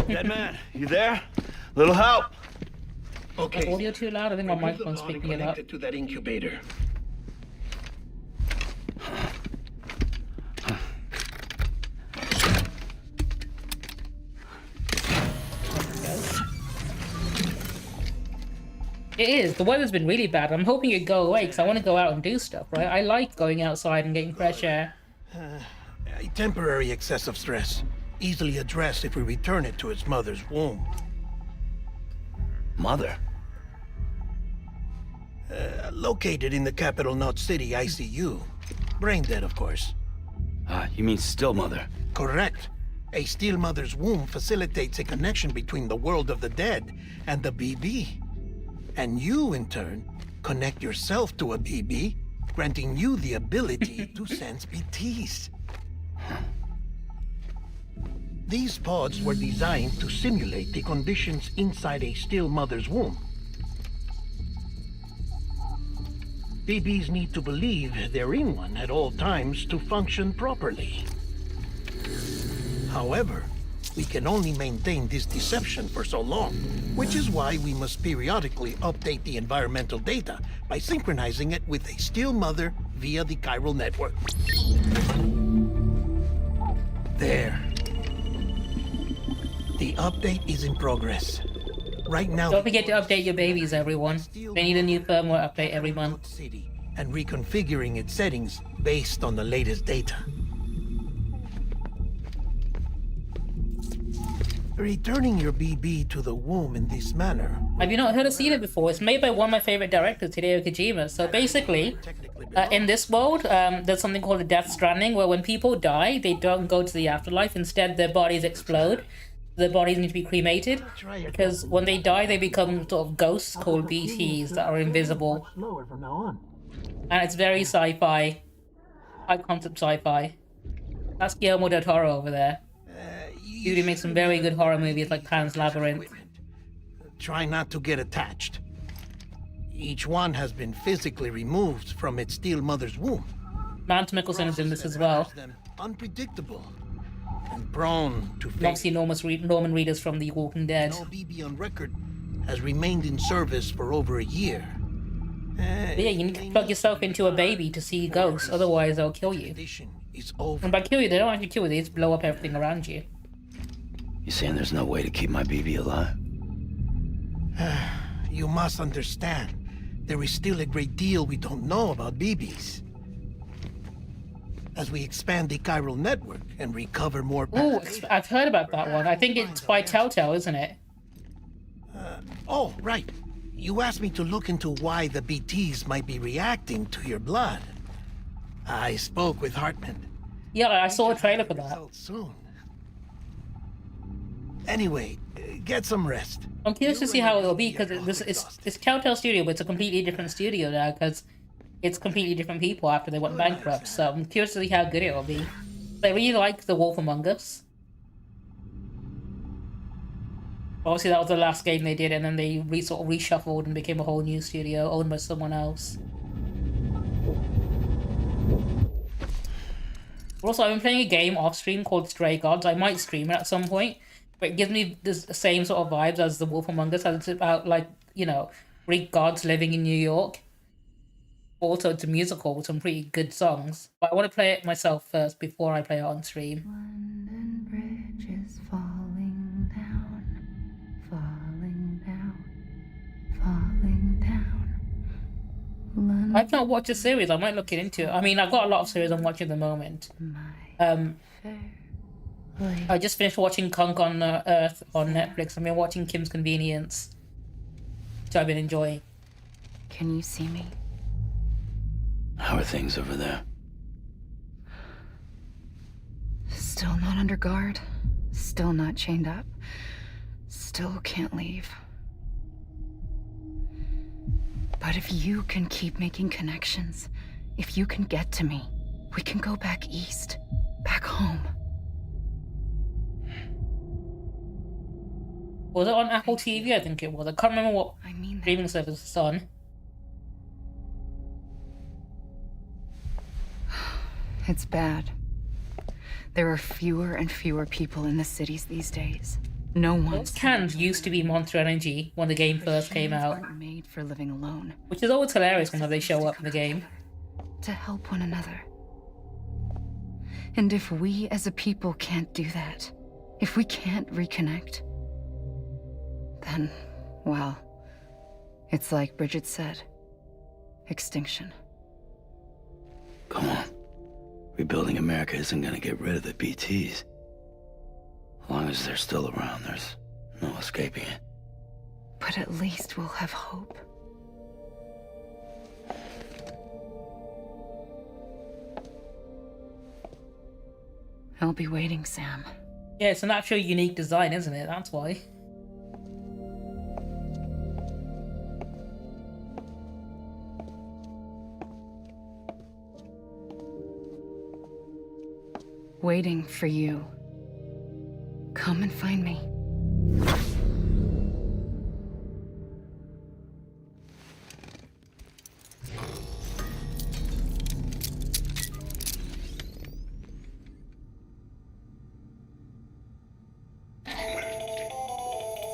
Dead man, you there? Little help. Okay. Is audio too loud? I think my Remove the microphone's pod and picking it up. connect it to that incubator. It is. The weather's been really bad. I'm hoping it'd go away because I want to go out and do stuff, right? I like going outside and getting fresh air. A temporary excessive stress, easily addressed if we return it to its mother's womb. Mother? Located in the capital Knot City ICU. Brain dead, of course. You mean still mother? Correct. A still mother's womb facilitates a connection between the world of the dead and the BB. And you, in turn, connect yourself to a BB, granting you the ability to sense BTs. These pods were designed to simulate the conditions inside a still mother's womb. BBs need to believe they're in one at all times to function properly. However, we can only maintain this deception for so long, which is why we must periodically update the environmental data by synchronizing it with a still mother via the chiral network. There. The update is in progress. Right now, Don't forget to update your babies, everyone. They need a new firmware update every month. City and reconfiguring its settings based on the latest data. Returning your BB to the womb in this manner. Have you not heard or seen it before? It's made by one of my favorite directors, Hideo Kojima. So basically, in this world, there's something called the Death Stranding, where when people die, they don't go to the afterlife. Instead, their bodies explode. Their bodies need to be cremated, because when they die, they become sort of ghosts called BTs that are invisible. Slower from now on. And it's very sci-fi, high concept sci-fi. That's Guillermo del Toro over there. Dude makes some very good horror movies like Pan's Labyrinth. Try not to get attached. Each one has been physically removed from its still mother's womb. Mads Mikkelsen is in this as well. Them unpredictable and prone to fate. Obviously, Norman Reedus from The Walking Dead. No BB on record has remained in service for over a year. But yeah, you need to plug yourself into a baby to see ghosts, otherwise they'll kill you. Is over. And by kill you, they don't actually kill you, they just blow up everything around you. You saying there's no way to keep my BB alive? You must understand, there is still a great deal we don't know about BBs. As we expand the chiral network and recover more Ooh, past data. I've heard about that one. I think it's by Telltale, isn't it? Oh, right. You asked me to look into why the BTs might be reacting to your blood. I spoke with Hartman. Yeah, I saw a trailer for that. Results soon. Anyway, get some rest. I'm curious to see how it'll be, because it's Telltale Studio, but it's a completely different studio now, because it's completely different people after they went bankrupt. So I'm curious to see how good it'll be. I really like The Wolf Among Us. Obviously, that was the last game they did, and then they sort of reshuffled and became a whole new studio owned by someone else. Also, I've been playing a game off stream called Stray Gods. I might stream it at some point, but it gives me the same sort of vibes as The Wolf Among Us, as it's about, like, you know, Greek gods living in New York. Also, it's a musical with some pretty good songs. But I want to play it myself first before I play it on stream. London Bridge is falling down, falling down, falling down. London, I've not watched a series. I might look into it. I mean, I've got a lot of series I'm watching at the moment. fair I just finished watching Kunk on Earth on Netflix. I've been watching Kim's Convenience, which I've been enjoying. Can you see me? How are things over there? Still not under guard. Still not chained up. Still can't leave. But if you can keep making connections, if you can get to me, we can go back east. Back home. Was it on Apple TV? I think it was. I can't remember what I mean that. streaming service it's on. It's bad. There are fewer and fewer people in the cities these days. No one. Those cans used to be Monster Energy when the game first came out, Aren't made for living alone. which is always hilarious whenever they show up in the game. To help one another. And if we as a people can't do that, if we can't reconnect, then, well, it's like Bridget said, extinction. Come on. Rebuilding America isn't gonna get rid of the BTs. As long as they're still around, there's no escaping it. But at least we'll have hope. I'll be waiting, Sam. Yeah, it's an actual unique design, isn't it? That's why. Waiting for you. Come and find me.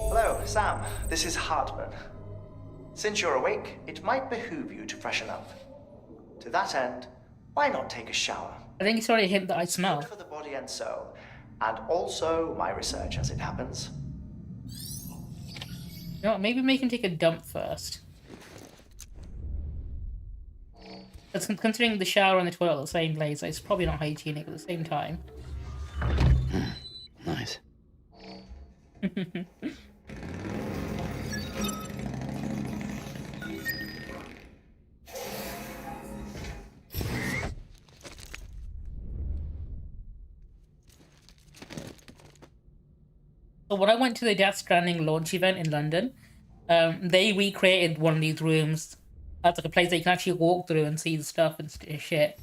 Hello, Sam. This is Hartman. Since you're awake, it might behoove you to freshen up. To that end, why not take a shower? I think it's already a hint that I smell. Good for the body and soul, and also my research as it happens. You know what, maybe make him take a dump first. Because considering the shower and the toilet are the same place, it's probably not hygienic at the same time. Nice. So when I went to the Death Stranding launch event in London, they recreated one of these rooms. That's like a place that you can actually walk through and see the stuff and shit.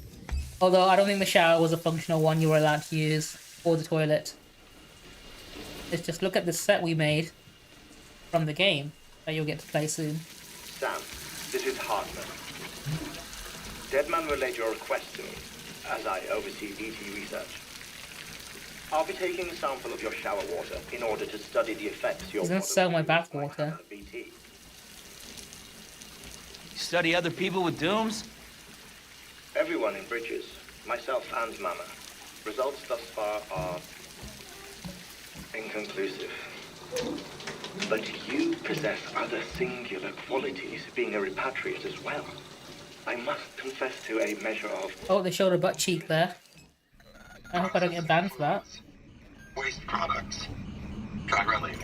Although I don't think the shower was a functional one you were allowed to use, or the toilet. Let's just look at the set we made from the game that you'll get to play soon. Sam, this is Hartman. Deadman relayed your request to me, as I oversee BT research. I'll be taking a sample of your shower water in order to study the effects your He's gonna body sell my might bath have water. on BT. You study other people with dooms? Everyone in Bridges, myself and Mama. Results thus far are inconclusive. But you possess other singular qualities, being a repatriate as well. I must confess to a measure of... Oh, they showed a butt cheek there. I hope I don't get banned for that. Waste products. Dry relic.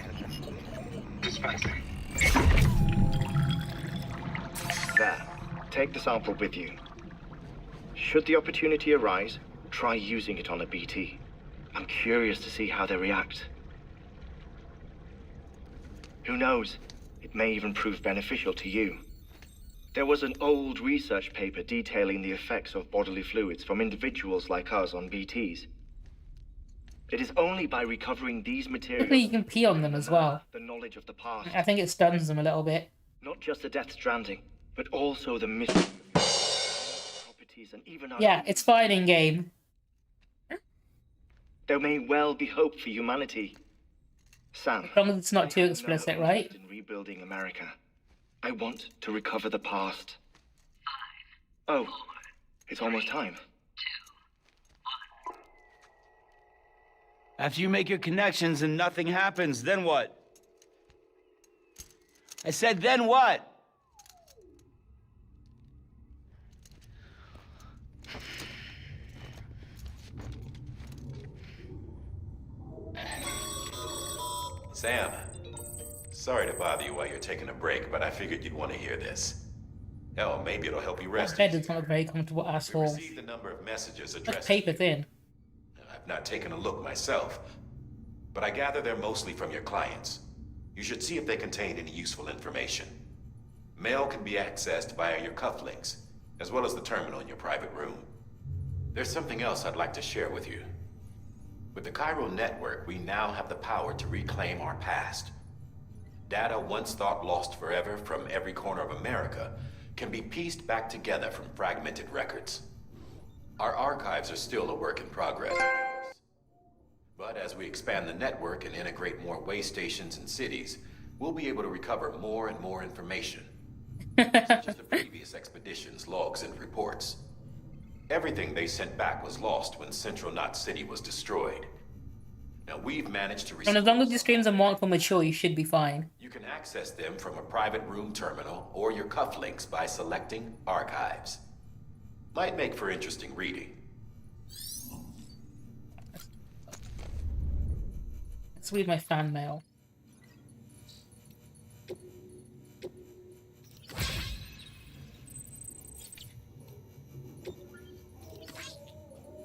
Dispensing. There. Take the sample with you. Should the opportunity arise, try using it on a BT. I'm curious to see how they react. Who knows? It may even prove beneficial to you. There was an old research paper detailing the effects of bodily fluids from individuals like us on BTs. It is only by recovering these materials... Hopefully you can pee on them as well. The knowledge of the past. I think it stuns them a little bit. Not just the Death Stranding, but also the mystery of properties and even our... Yeah, it's fine in game. There may well be hope for humanity. Sam, As long as it's not too I have no explicit, right? interest in rebuilding America. I want to recover the past. 5, 4, it's almost time. After you make your connections and nothing happens, then what? I said, then what? Sam, sorry to bother you while you're taking a break, but I figured you'd want to hear this. Hell, maybe it'll help you That rest. bed does not look very comfortable at We all. received a number of messages That's addressed. paper thin. I've not taken a look myself, but I gather they're mostly from your clients. You should see if they contain any useful information. Mail can be accessed via your cufflinks, as well as the terminal in your private room. There's something else I'd like to share with you. With the Cairo network, we now have the power to reclaim our past. Data once thought lost forever from every corner of America can be pieced back together from fragmented records. Our archives are still a work in progress, But as we expand the network and integrate more way stations and cities, we'll be able to recover more and more information, such as the previous expedition's logs and reports. Everything they sent back was lost when Central Knot City was destroyed. Now we've managed to And as long as your streams are marked for mature, you should be fine. You can access them from a private room terminal or your cufflinks by selecting Archives. Might make for interesting reading. Let's read my fan mail.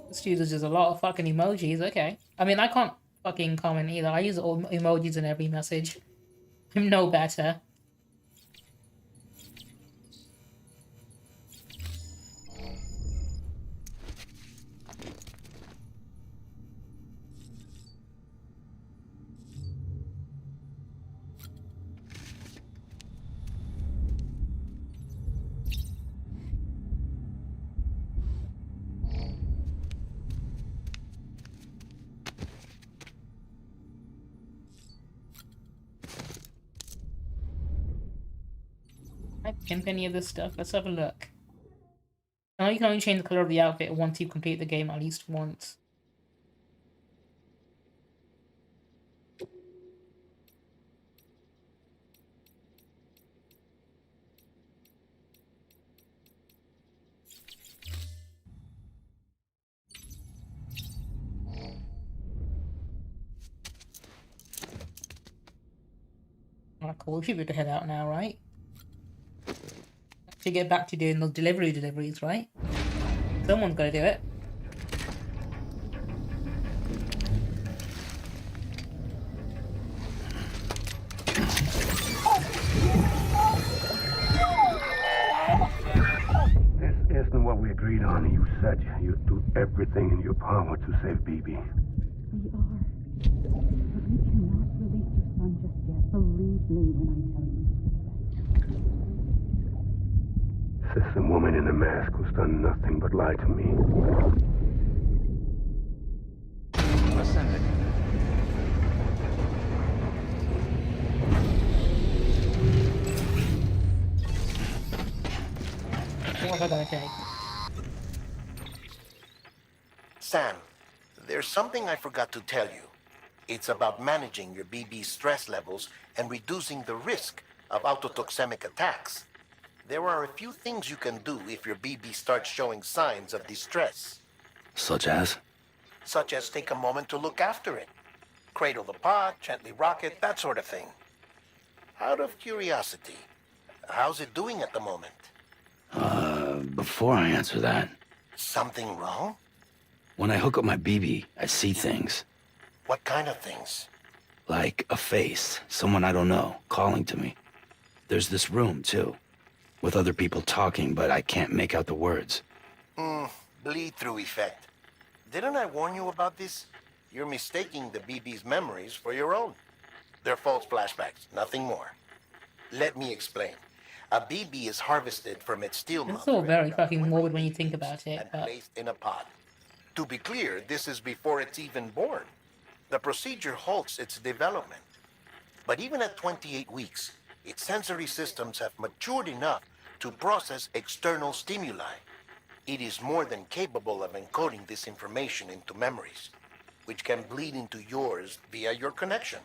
This uses just a lot of fucking emojis, okay. I mean, I can't fucking comment either. I use all emojis in every message. I'm no better. I pimp any of this stuff. Let's have a look. I know you can only change the color of the outfit once you complete the game at least once. Alright, cool. We should be able to head out now, right? To get back to doing those deliveries, right? Someone's gotta do it. This isn't what we agreed on. You said you'd do everything in your power to save BB. We are. But we cannot release your son just yet. Believe me when I tell you it's for the best. This is a woman in a mask who's done nothing but lie to me. Listen. What am I gonna take? Sam, there's something I forgot to tell you. It's about managing your BB stress levels and reducing the risk of autotoxemic attacks. There are a few things you can do if your BB starts showing signs of distress. Such as? Such as take a moment to look after it. Cradle the pod, gently rock it, that sort of thing. Out of curiosity, how's it doing at the moment? Before I answer that, Something wrong? when I hook up my BB, I see things. What kind of things? Like a face, someone I don't know, calling to me. There's this room, too, with other people talking, but I can't make out the words. Bleed-through effect. Didn't I warn you about this? You're mistaking the BB's memories for your own. They're false flashbacks, nothing more. Let me explain. A BB is harvested from its steel mother. It's all very fucking morbid when you think about it, And but... placed in a pod. To be clear, this is before it's even born. The procedure halts its development. But even at 28 weeks, its sensory systems have matured enough to process external stimuli. It is more than capable of encoding this information into memories, which can bleed into yours via your connection.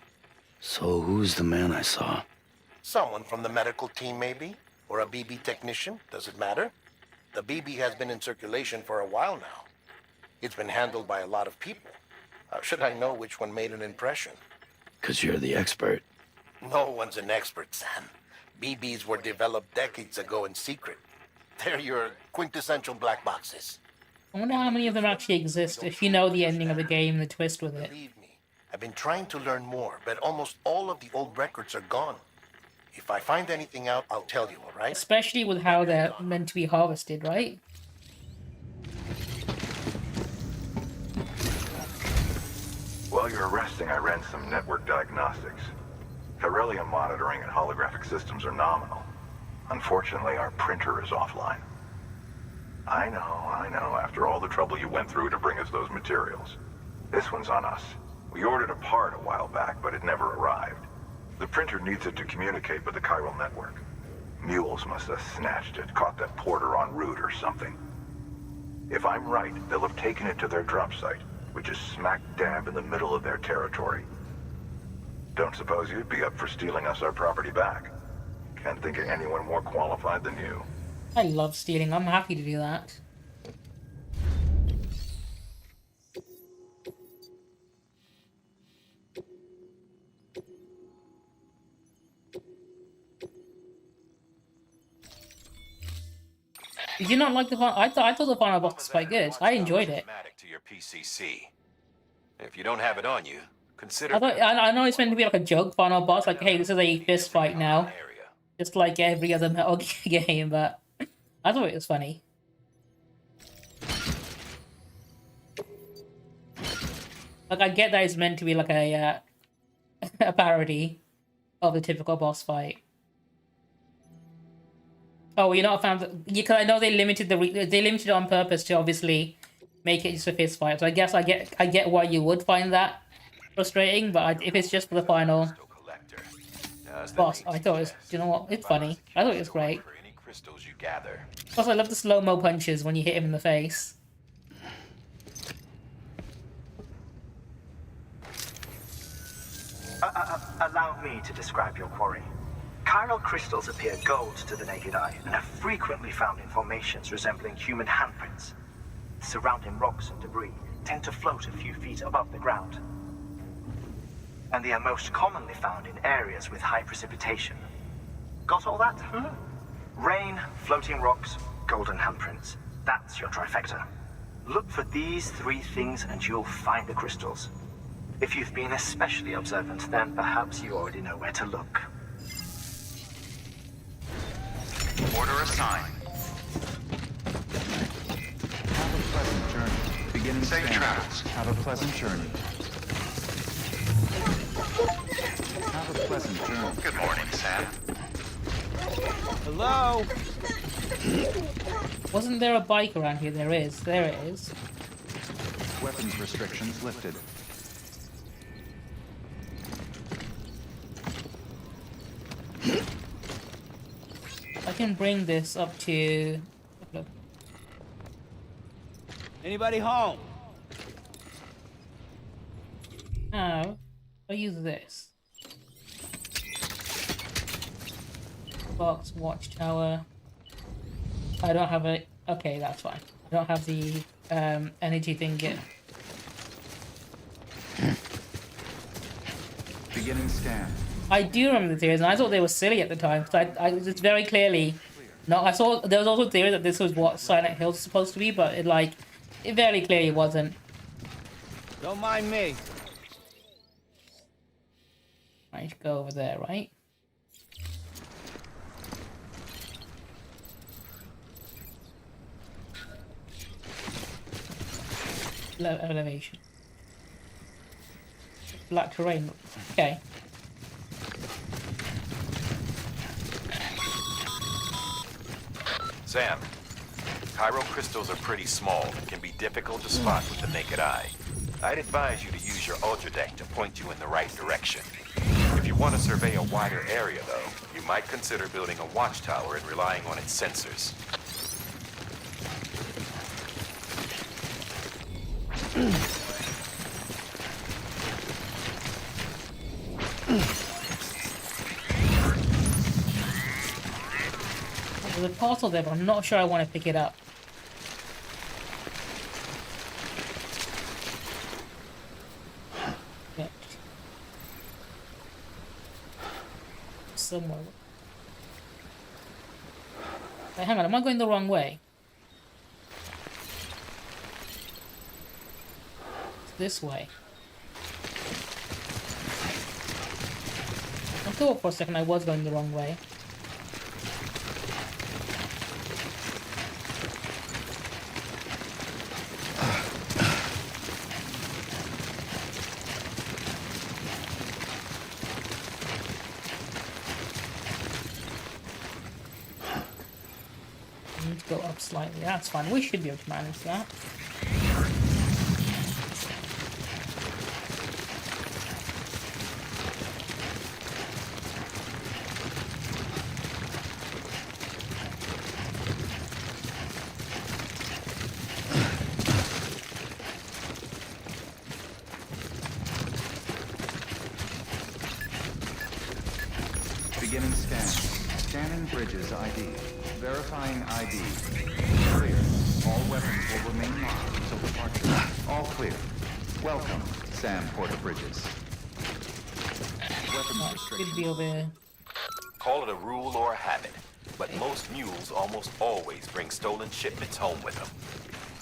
So who's the man I saw? Someone from the medical team, maybe? Or a BB technician? Does it matter? The BB has been in circulation for a while now. It's been handled by a lot of people. How should I know which one made an impression? 'Cause you're the expert. No one's an expert, Sam. BBs were developed decades ago in secret. They're your quintessential black boxes. I wonder how many of them actually exist if you know the ending of the game and the twist with it. Believe me, I've been trying to learn more, but almost all of the old records are gone. If I find anything out, I'll tell you, all right? Especially with how they're meant to be harvested, right? While you're resting, I ran some network diagnostics. Beryllium monitoring and holographic systems are nominal. Unfortunately, our printer is offline. I know, after all the trouble you went through to bring us those materials. This one's on us. We ordered a part a while back, but it never arrived. The printer needs it to communicate with the chiral network. Mules must have snatched it, caught that porter en route or something. If I'm right, they'll have taken it to their drop site, which is smack dab in the middle of their territory. Don't suppose you'd be up for stealing us our property back? Can't think of anyone more qualified than you. I love stealing. I'm happy to do that. Did you not like the final? I thought the final boss was quite good. I enjoyed it. To your PCC. If you don't have it on you, consider. I know it's meant to be like a joke final boss, like, hey, this is a fist fight now, just like every other Metal Gear game. But I thought it was funny. Like, I get that it's meant to be like a a parody of the typical boss fight. Oh, you're not a fan of the... Because I know they limited it on purpose to obviously make it just a fist fight. So I guess I get why you would find that frustrating, but if it's just for the final boss, I thought it was... You know what? It's funny. I thought it was great. Plus, I love the slow-mo punches when you hit him in the face. Allow me to describe your quarry. Chiral crystals appear gold to the naked eye and are frequently found in formations resembling human handprints. Surrounding rocks and debris tend to float a few feet above the ground. And they are most commonly found in areas with high precipitation. Got all that? Rain, floating rocks, golden handprints. That's your trifecta. Look for these three things and you'll find the crystals. If you've been especially observant, then perhaps you already know where to look. Order assigned. Have a pleasant journey. Beginning Safe scan. travels. Have a pleasant journey. Have a pleasant journey. Good morning, Sam. Hello? Wasn't there a bike around here? There is. There it is. Weapons restrictions lifted. I can bring this up to... Anybody home? Now, I'll use this. Box, watchtower. I don't have a... Okay, that's fine. I don't have the energy thing yet. Beginning scan. I do remember the theories, and I thought they were silly at the time. Because it's very clearly... No, I saw... There was also a theory that this was what Silent Hill's supposed to be, but it very clearly wasn't. Don't mind me. I should go over there, right? Elevation. Black terrain. Okay. Sam, chiral crystals are pretty small and can be difficult to spot with the naked eye. I'd advise you to use your ultradeck to point you in the right direction. If you want to survey a wider area, though, you might consider building a watchtower and relying on its sensors. There's a parcel there, but I'm not sure I want to pick it up. Yeah. Somewhere. Wait, hang on, am I going the wrong way? It's this way. I thought for a second I was going the wrong way. Go up slightly. That's fine. We should be able to manage that. Beginning scan. Scanning bridges ID. Verifying ID. Clear. All weapons will remain locked until departure. All clear. Welcome, Sam Porter Bridges. Weapons Good restrictions. deal there. Call it a rule or a habit, but most mules almost always bring stolen shipments home with them.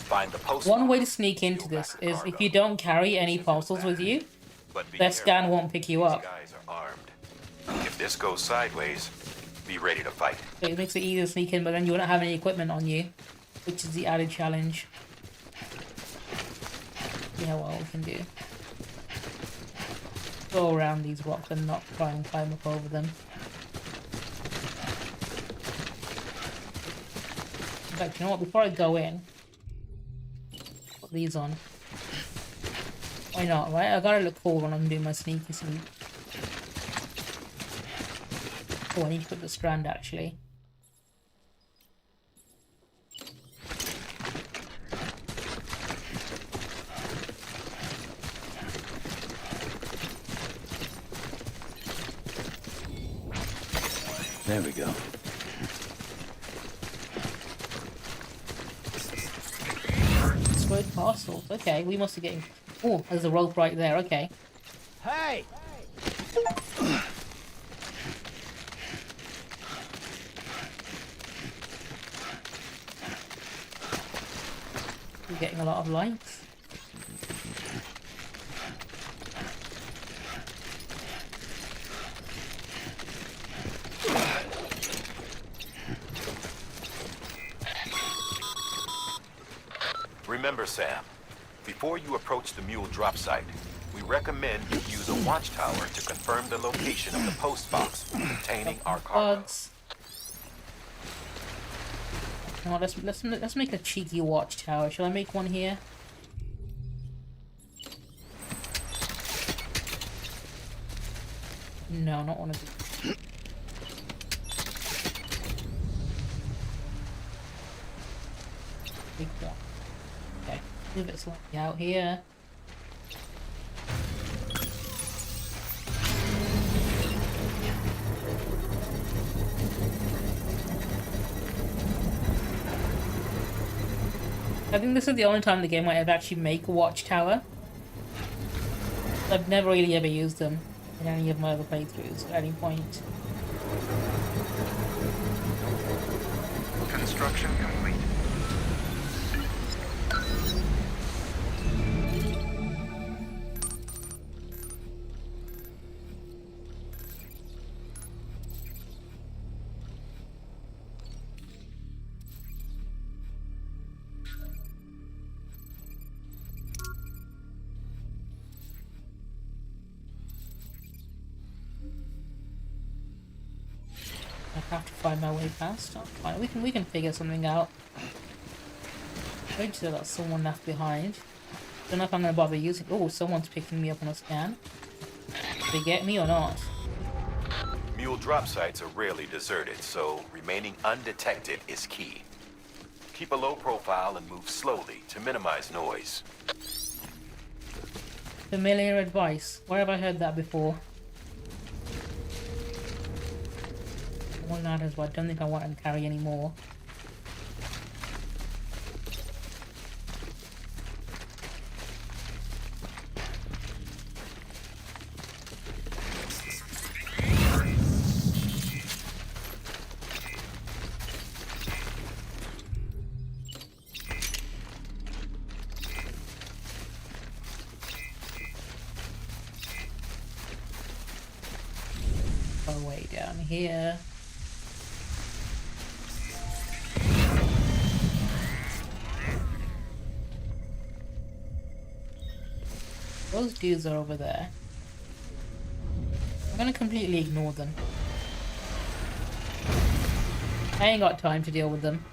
Find the post. One way to sneak into this is if you don't carry any parcels with you, their scan won't pick you up. These guys are armed. If this goes sideways, be ready to fight. So it makes it easier to sneak in, but then you won't have any equipment on you, which is the added challenge. See how well we can do. Go around these rocks and not try and climb up over them. In fact, you know what? Before I go in, put these on. Why not, right? I gotta look cool when I'm doing my sneaky sneak. Oh, I need to put the strand actually. There we go. Squid parcels. Okay, we must be getting. Oh, there's a rope right there. Okay. Hey! We're getting a lot of likes. Remember, Sam, before you approach the mule drop site, we recommend you use a watchtower to confirm the location of the post box containing our cargo. Come on, let's make a cheeky watchtower. Shall I make one here? No, not one of these. Big one. Okay, move it slightly out here. I think this is the only time in the game where I've actually make a watchtower. I've never really ever used them in any of my other playthroughs at any point. Construction complete. I have to find my way past. Oh, fine. We can figure something out. Wait till there's someone left behind. Don't know if I'm gonna bother using. Oh, someone's picking me up on a scan. Did they get me or not? Mule drop sites are rarely deserted, so remaining undetected is key. Keep a low profile and move slowly to minimize noise. Familiar advice. Where have I heard that before? One ladders, but I don't think I want to carry any more. Go way down here. Those dudes are over there. I'm gonna completely ignore them. I ain't got time to deal with them.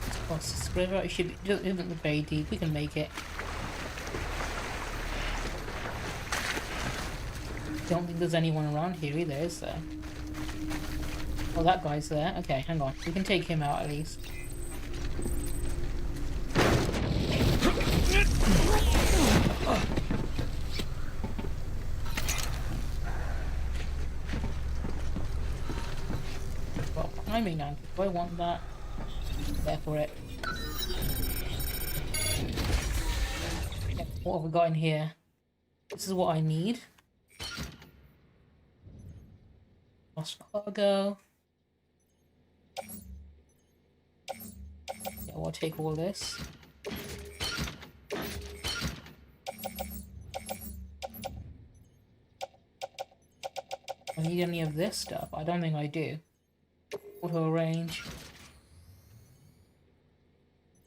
Let's cross this river. It should be, it isn't very deep. We can make it. Don't think there's anyone around here either, is there? Oh, that guy's there. Okay, hang on. We can take him out at least. Timing anchor. Do I want that? There for it. Yeah, what have we got in here? This is what I need. Lost cargo. Yeah, we'll take all this. I need any of this stuff? I don't think I do. Auto range.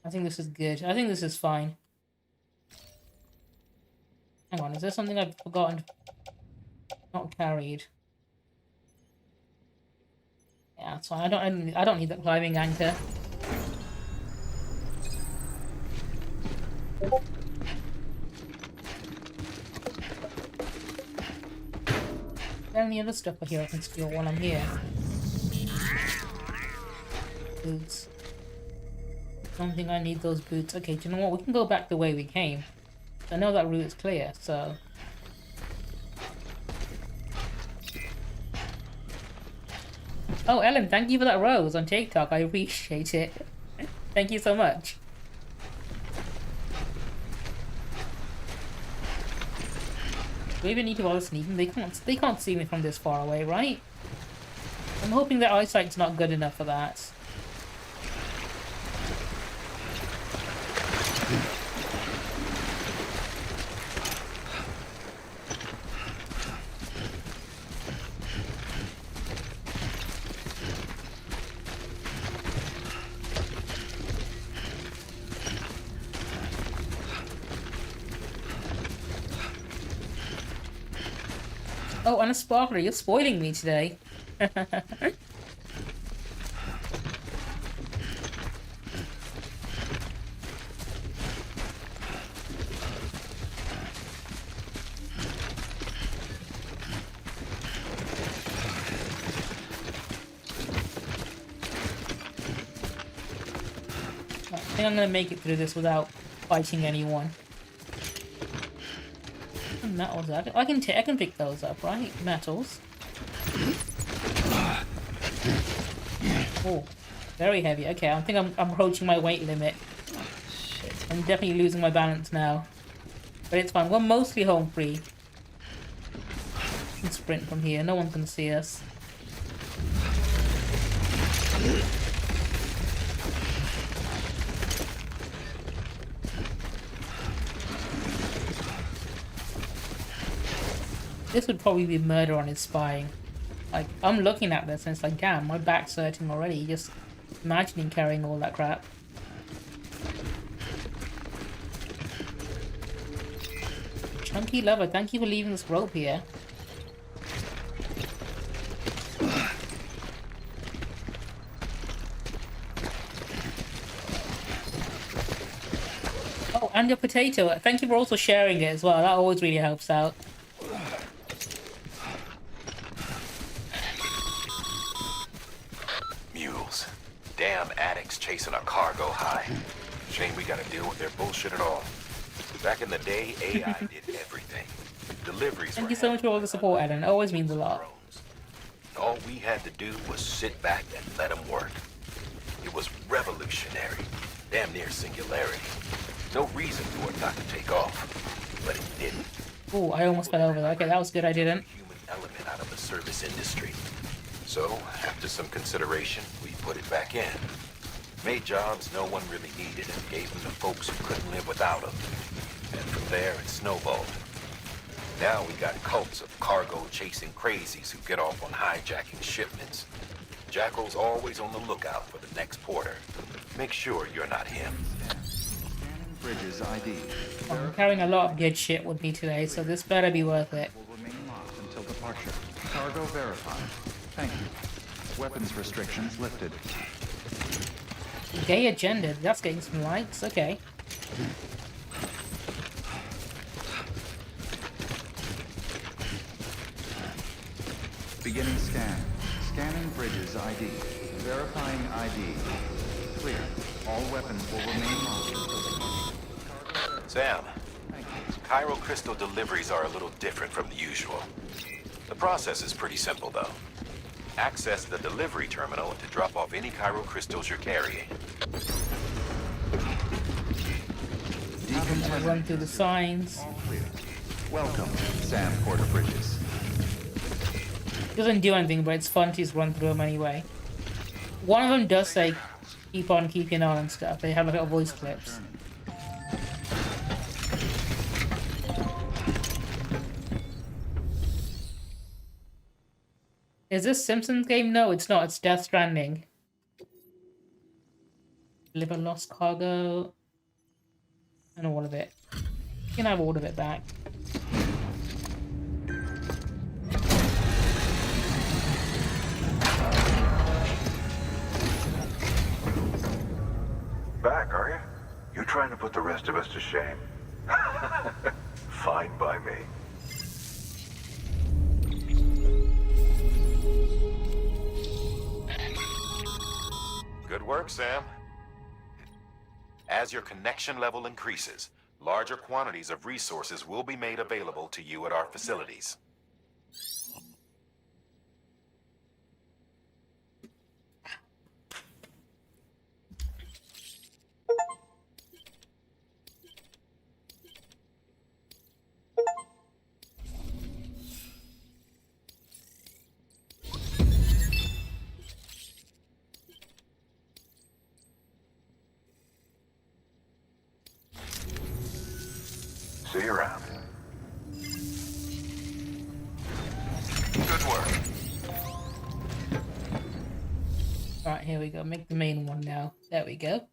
I think this is good. I think this is fine. Hang on, is there something I've forgotten? Not carried. Yeah, that's fine. I don't need that climbing anchor. Is there any other stuff here I can steal while I'm here? Boots. Don't think I need those boots. Okay, do you know what? We can go back the way we came. I know that route is clear, so... Oh, Ellen, thank you for that rose on TikTok. I appreciate it. Thank you so much. Do we even need to bother sneaking? They can't see me from this far away, right? I'm hoping their eyesight's not good enough for that. Oh, and a sparkler, you're spoiling me today. I think I'm gonna make it through this without fighting anyone. Metals. I can pick those up, right? Metals. Oh, very heavy. Okay, I think I'm approaching my weight limit. Shit, I'm definitely losing my balance now. But it's fine. We're mostly home free. We can sprint from here. No one can see us. This would probably be murder on his spine. Like, I'm looking at this and it's like, damn, my back's hurting already. Just imagining carrying all that crap. Chunky Lover, thank you for leaving this rope here. Oh, and your potato. Thank you for also sharing it as well. That always really helps out. Damn addicts chasing a cargo high. Shame we gotta deal with their bullshit at all. Back in the day, AI did everything. Deliveries. Thank you so much for all the support, Ellen. It always means a lot. All we had to do was sit back and let them work. It was revolutionary. Damn near singularity. No reason for it not to take off. But it didn't. Oh, I almost fell over there. Okay, that was good. I didn't. Human element out of the service industry. So, after some consideration, we put it back in. Made jobs no one really needed and gave them to folks who couldn't live without them. And from there, it snowballed. Now we got cults of cargo-chasing crazies who get off on hijacking shipments. Jackal's always on the lookout for the next porter. Make sure you're not him. Bridges ID. I'm carrying a lot of good shit with me today, so this better be worth it. Will remain locked until departure. Cargo verified. Thank you. Weapons restrictions lifted. Gay agenda. That's getting some likes. Okay. Beginning scan. Scanning bridges ID. Verifying ID. Clear. All weapons will remain locked until departure. Sam, chiral crystal deliveries are a little different from the usual. The process is pretty simple, though. Access the delivery terminal to drop off any chiral crystals you're carrying. I'm gonna run through the signs. All clear. Welcome, Sam Porter Bridges. Doesn't do anything, but it's fun to just run through them anyway. One of them does say, keep on keeping on and stuff. They have like little voice clips. Is this Simpsons game? No, it's not. It's Death Stranding. Deliver lost cargo. And all of it. You can have all of it back. Back, are you? You trying to put the rest of us to shame? Fine by me. Good work, Sam. As your connection level increases, larger quantities of resources will be made available to you at our facilities. See you around. Good work. Alright, here we go. Make the main one now. There we go.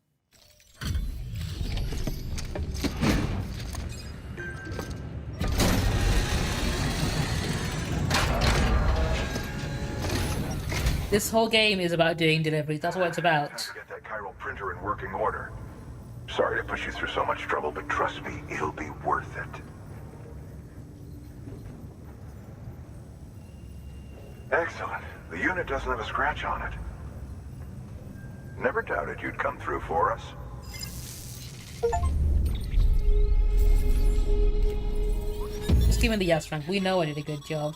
This whole game is about doing deliveries. That's what it's about. Time to get that chiral printer in working order. Sorry to push you through so much trouble, but trust me, it'll be worth it. Excellent. The unit doesn't have a scratch on it. Never doubted you'd come through for us. Just give me the yes rank. We know I did a good job.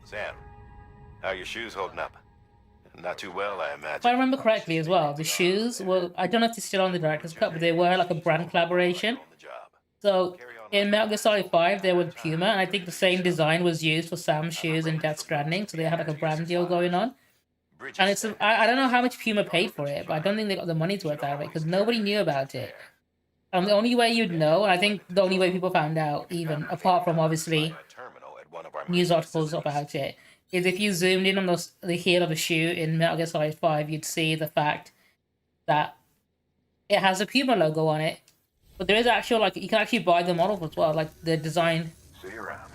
Sam, how are your shoes holding up? Not too well, I imagine. If I remember correctly as well, the shoes were, I don't know if they're still on the director's cut, but they were like a brand collaboration. So in Metal Gear Solid 5, they were Puma, and I think the same design was used for Sam's shoes in Death Stranding, so they had like a brand deal going on. And it's, I don't know how much Puma paid for it, but I don't think they got the money's worth out of it, because nobody knew about it. And the only way you'd know, and I think the only way people found out, even apart from obviously news articles about it, is if you zoomed in on the heel of the shoe in Metal Gear Solid 5, you'd see the fact that it has a Puma logo on it. But there is actual, like, you can actually buy the models as well, like the design. See you around.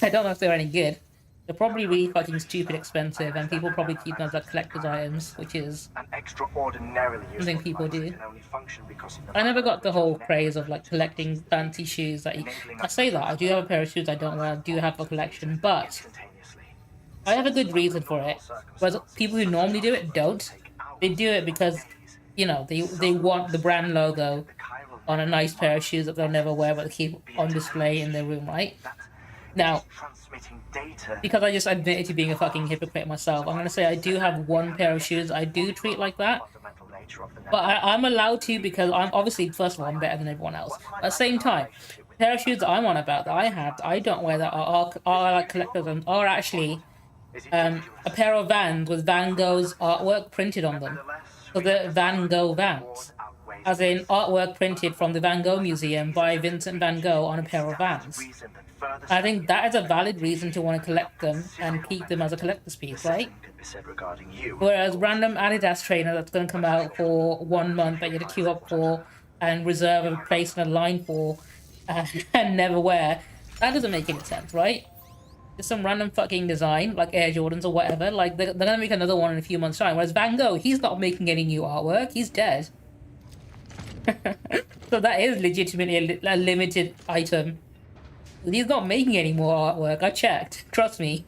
I don't know if they're any good. They're probably really fucking stupid expensive, and people probably keep them as like collector's items, which is An extraordinarily something useful people device do. that can only function because of the I never got the whole memory craze of like collecting fancy shoes. Like, I say that, I do have a pair of shoes I don't wear, I do have a collection, but instantaneously. I have a good reason for it. Whereas people who normally do it don't. They do it because, you know, they want the brand logo on a nice pair of shoes that they'll never wear, but they keep on display in their room, right? Now, because I just admitted to being a fucking hypocrite myself, I'm gonna say I do have one pair of shoes I do treat like that. But I'm allowed to, because I'm obviously, first of all, I'm better than everyone else. At the same time, the pair of shoes that I'm on about, that I have, that I don't wear, that are like collectors, and are actually a pair of Vans with Van Gogh's artwork printed on them. So they're Van Gogh Vans. As in artwork printed from the Van Gogh Museum by Vincent Van Gogh on a pair of Vans. I think that is a valid reason to want to collect them and keep them as a collector's piece, right? Whereas random Adidas trainer that's going to come out for 1 month that you have to queue up for and reserve a place in a line for and never wear, that doesn't make any sense, right? Just some random fucking design, like Air Jordans or whatever, like they're going to make another one in a few months' time. Whereas Van Gogh, he's not making any new artwork, he's dead. So that is legitimately a limited item. He's not making any more artwork, I checked, trust me.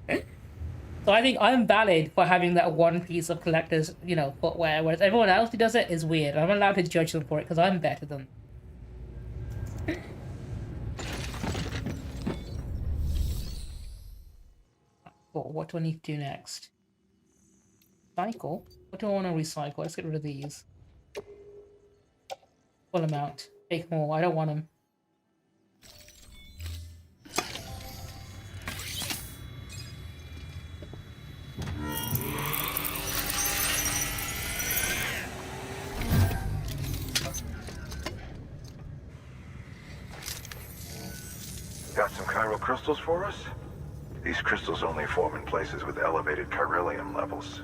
So I think I'm valid for having that one piece of collector's, you know, footwear, whereas everyone else who does it is weird. I'm allowed to judge them for it because I'm better than them. Cool, what do I need to do next? Recycle? What do I want to recycle? Let's get rid of these. Full amount. Take more. I don't want them. Got some chiral crystals for us? These crystals only form in places with elevated chiralium levels.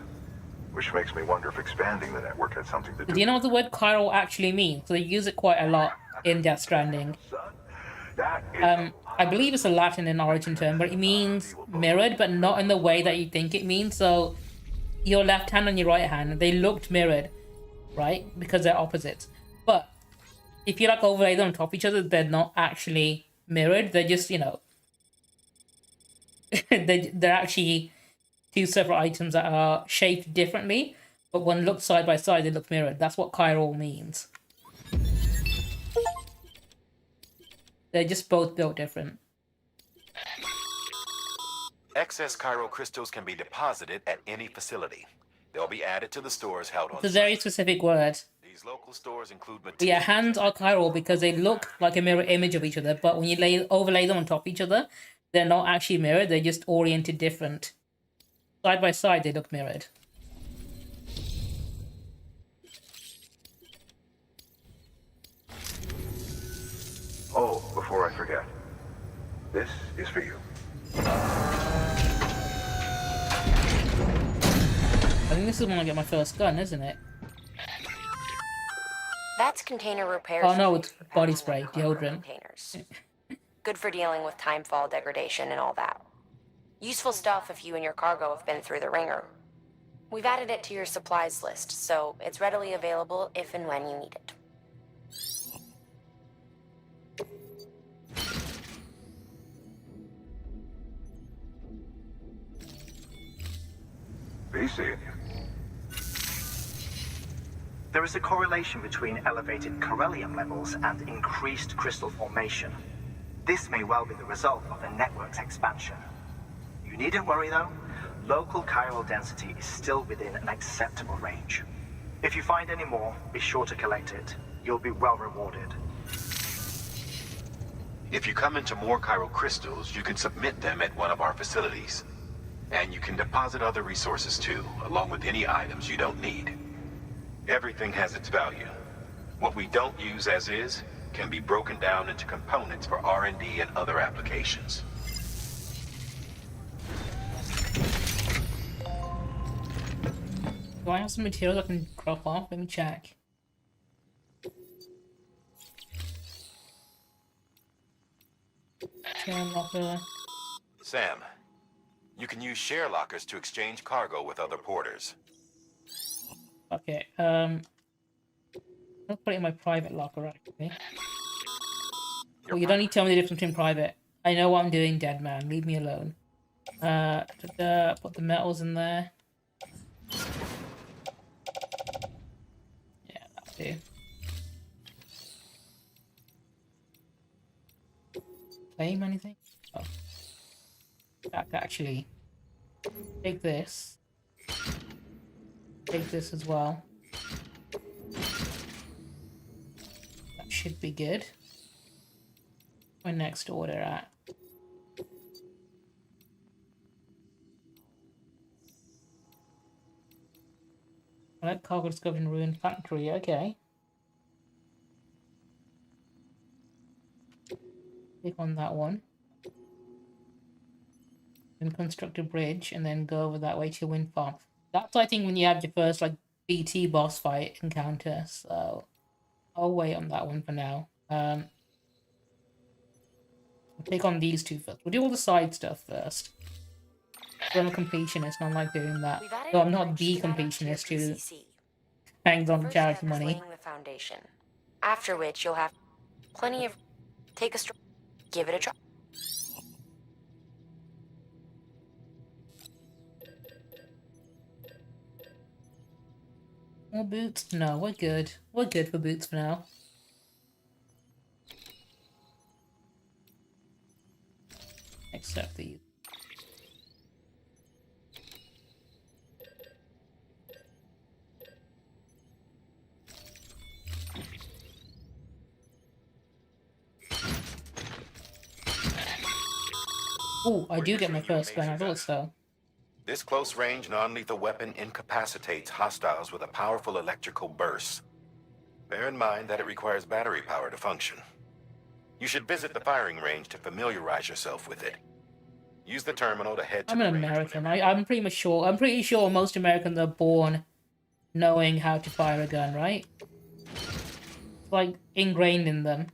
Which makes me wonder if expanding the network had something to do. Do you know what the word chiral actually means? So they use it quite a lot in Death Stranding. I believe it's a Latin in origin term, but it means mirrored, but not in the way that you think it means. So your left hand and your right hand, they looked mirrored, right? Because they're opposites. But if you like overlay them on top of each other, they're not actually mirrored. They're just, you know, they're actually two separate items that are shaped differently, but when looked side by side, they look mirrored. That's what chiral means. They're just both built different. Excess chiral crystals can be deposited at any facility. They'll be added to the stores held on It's a very specific word. These local stores include But yeah, hands are chiral because they look like a mirror image of each other, but when you overlay them on top of each other, they're not actually mirrored, they're just oriented different. Side by side, they look mirrored. Oh, before I forget. This is for you. I think this is when I get my first gun, isn't it? That's container repairs. Oh no, it's body spray, deodorant. Containers. Good for dealing with timefall degradation and all that. Useful stuff if you and your cargo have been through the ringer. We've added it to your supplies list, so it's readily available if and when you need it. Be seeing you. There is a correlation between elevated chiralium levels and increased crystal formation. This may well be the result of the network's expansion. You needn't worry though. Local chiral density is still within an acceptable range. If you find any more, be sure to collect it. You'll be well rewarded. If you come into more chiral crystals, you can submit them at one of our facilities. And you can deposit other resources too, along with any items you don't need. Everything has its value. What we don't use as is can be broken down into components for R&D and other applications. Do I have some materials I can crop off? Let me check. Share locker. Sam, you can use share lockers to exchange cargo with other porters. Okay, I'll put it in my private locker, actually. Well, you don't need to tell me the difference between private. I know what I'm doing, dead man. Leave me alone. Put the metals in there. Yeah, that'll do. Claim anything? Oh. Back, actually. Take this. Take this as well. That should be good. My next order at. Alright, cargo discovered in ruined factory, okay. Click on that one. Then construct a bridge and then go over that way to your wind farm. That's, I think, when you have your first, like, BT boss fight encounter, so I'll wait on that one for now. We'll take on these two first. We'll do all the side stuff first. I'm a completionist, and I like doing that. Though I'm not the completionist who hangs on to charity money. The foundation. After which you'll have plenty of... Take a stroll. Give it a try. More boots? No, we're good. We're good for boots for now. Except these. Oh, I do get my first gun. I thought so. This close-range, non-lethal weapon incapacitates hostiles with a powerful electrical burst. Bear in mind that it requires battery power to function. You should visit the firing range to familiarize yourself with it. Use the terminal to head to I'm the an range American. whenever- I'm pretty sure. I'm pretty sure most Americans are born knowing how to fire a gun, right? It's like ingrained in them.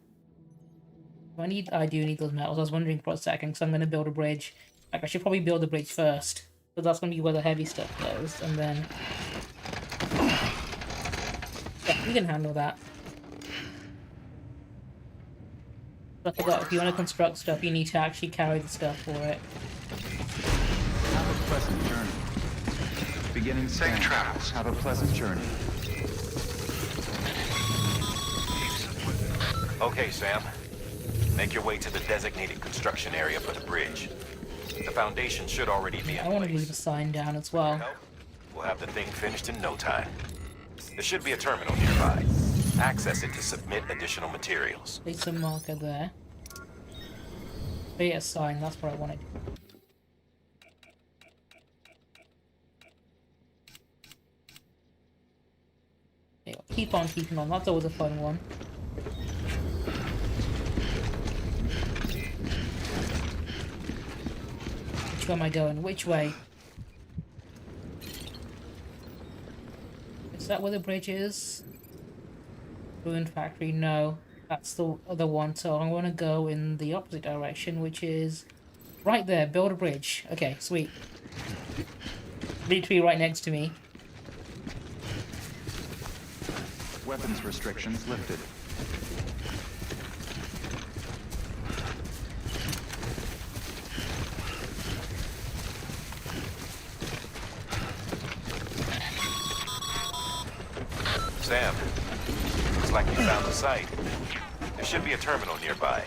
I do need those metals. I was wondering for a second because I'm going to build a bridge. Like, I should probably build a bridge first, because that's going to be where the heavy stuff goes, and then yeah, we can handle that. I forgot, if you want to construct stuff, you need to actually carry the stuff for it. Have a pleasant journey. Beginning safe travels. Have a pleasant journey. Okay, Sam. Make your way to the designated construction area for the bridge. The foundation should already be in I want to place. leave a sign down as well. We'll have the thing finished in no time. There should be a terminal nearby. Access it to submit additional materials. Place a marker there. Create a sign, that's what I wanted. Okay, keep on keeping on, that's always a fun one. Which way am I going? Which way? Is that where the bridge is? Ruined factory? No. That's the other one, so I'm going to go in the opposite direction, which is right there. Build a bridge. Okay, sweet. Literally right next to me. Weapons restrictions lifted. Sam, looks like you found the site. There should be a terminal nearby.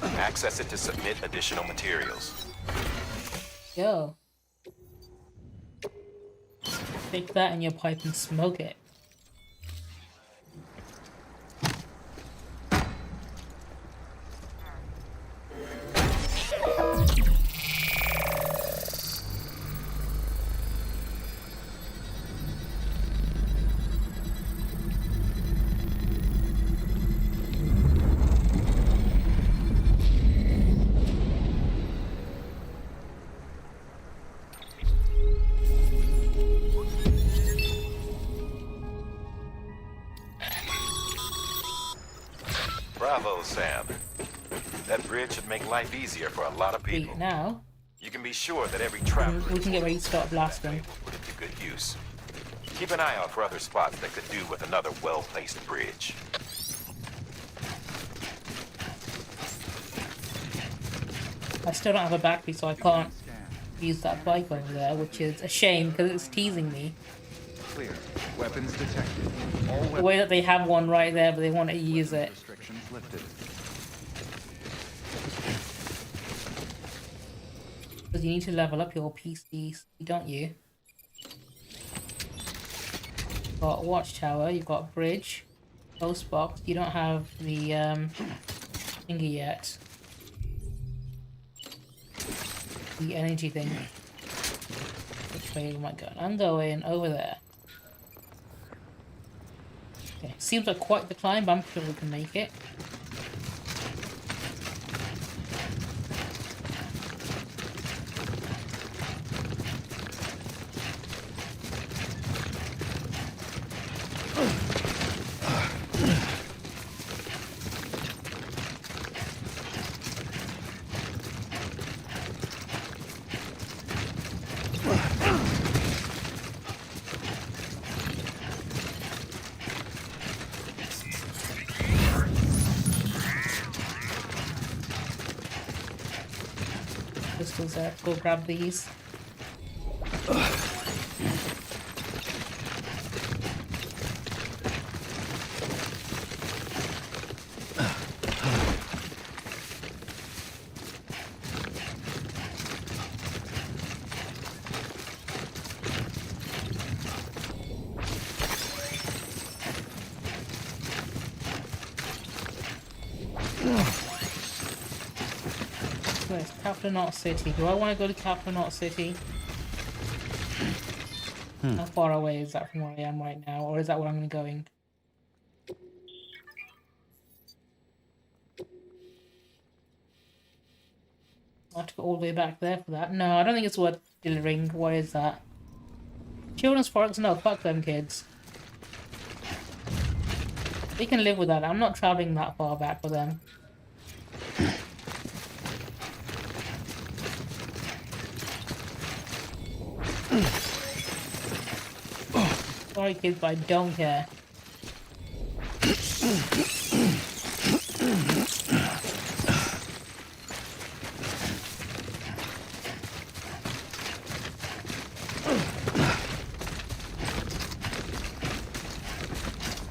Access it to submit additional materials. Yo. Take that in your pipe and smoke it. Bravo, Sam. That bridge should make life easier for a lot of people. Sweet, now You can be sure that every traveler we can get ready to start blasting. will put it to good use. Keep an eye out for other spots that could do with another well-placed bridge. I still don't have a battery, so I can't use that bike over there, which is a shame because it's teasing me. Clear. Weapons detected. All The weapons way that they have one right there, but they want to use it. restrictions lifted. Because you need to level up your PC, don't you? You've got watchtower, you've got bridge, post box. You don't have the thingy yet. The energy thing. Which way am I going? I'm going over there. Okay, seems like quite the climb, but I'm sure we can make it. Crystals there. Go grab these. So it's Capital Knot City. Do I want to go to Capital Knot City? How far away is that from where I am right now? Or is that where I'm going? I have to go all the way back there for that. No, I don't think it's worth delivering. What is that? Children's parks? No, fuck them kids. They can live with that. I'm not traveling that far back for them. Sorry kids, but I don't care.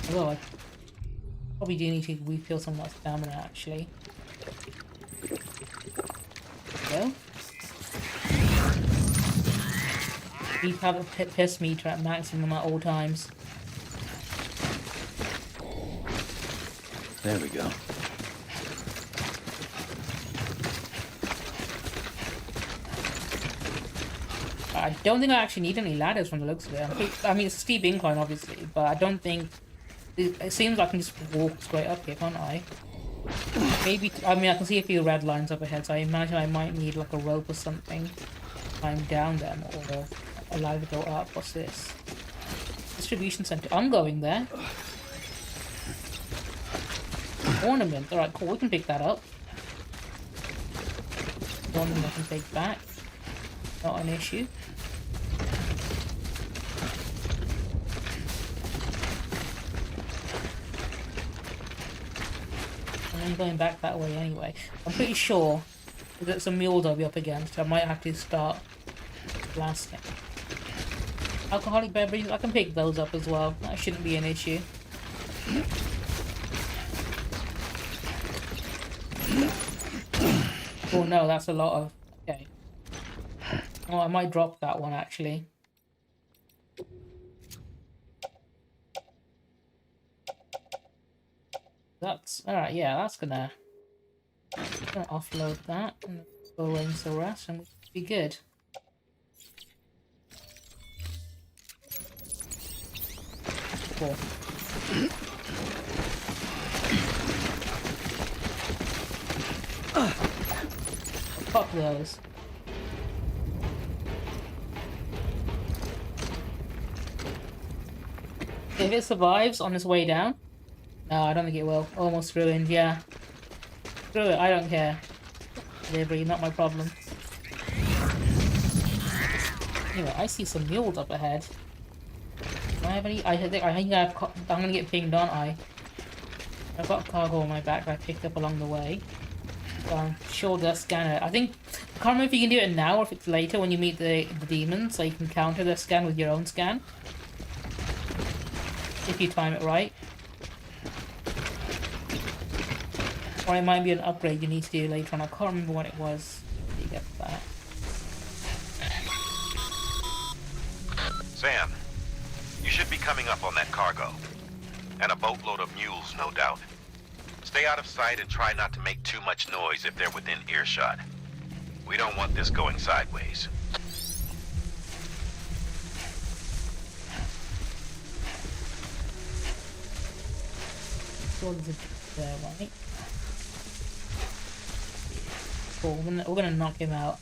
Although I probably do need to refill some of that stamina actually. There we go. Need to have a piss meter at maximum at all times. There we go. I don't think I actually need any ladders from the looks of it. I mean, it's a steep incline, obviously, but I don't think... It seems like I can just walk straight up here, can't I? Maybe... I mean, I can see a few red lines up ahead, so I imagine I might need, like, a rope or something to climb down them, or a ladder to go up. What's this? Distribution center. I'm going there. Ornament. Alright, cool. We can pick that up. Ornament I can take back. Not an issue. I'm going back that way anyway. I'm pretty sure that some mules I'll be up against. I might have to start blasting. Alcoholic beverages, I can pick those up as well. That shouldn't be an issue. Oh no, that's a lot of... Okay. Oh, I might drop that one actually. That's... Alright, yeah, that's gonna offload that and go into the rest and we'll be good. Cool. Fuck those. If it survives on its way down... No, I don't think it will. Almost ruined, yeah. Screw it, I don't care. Delivery, not my problem. Anyway, I see some mules up ahead. Do I have any? I think I'm gonna get pinged, aren't I? I've got cargo on my back that I picked up along the way. So I'm sure they'll scan it. I can't remember if you can do it now or if it's later when you meet the demons, so you can counter their scan with your own scan. If you time it right. Or it might be an upgrade you need to do later on. I can't remember what it was. You get that. Sam, you should be coming up on that cargo. And a boatload of mules, no doubt. Stay out of sight and try not to make too much noise if they're within earshot. We don't want this going sideways. What is it there, right? Cool, we're gonna knock him out.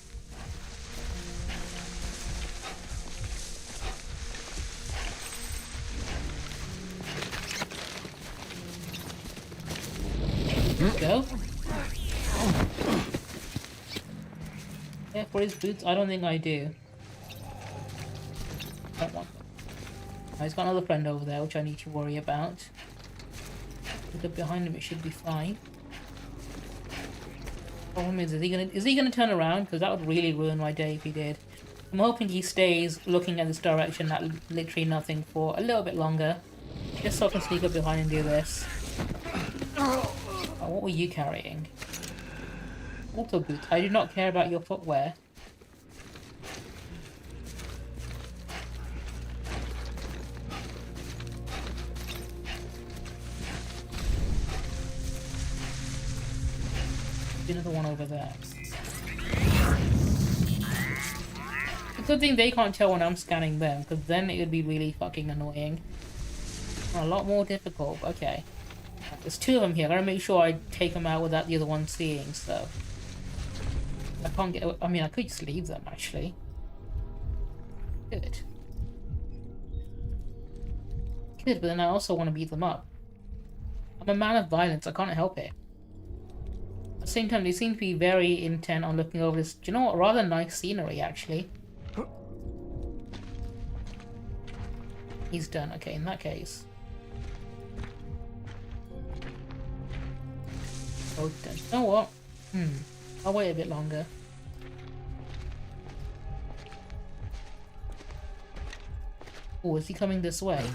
Go. Yeah, for his boots, I don't think I do. Don't want them. He's got another friend over there, which I need to worry about. Look behind him, it should be fine. Problem is he gonna turn around? Because that would really ruin my day if he did. I'm hoping he stays looking at this direction at literally nothing for a little bit longer. Just so I can sneak up behind and do this. Oh, what were you carrying? Auto boots. I do not care about your footwear. Another one over there. Good thing they can't tell when I'm scanning them, because then it would be really fucking annoying. A lot more difficult, okay. There's two of them here. I gotta make sure I take them out without the other one seeing, so... I can't get... I mean, I could just leave them, actually. Good. Good, but then I also want to beat them up. I'm a man of violence, I can't help it. At the same time, they seem to be very intent on looking over this, do you know what, rather nice scenery, actually. He's done, okay, in that case. Both done. You know what? I'll wait a bit longer. Oh, is he coming this way?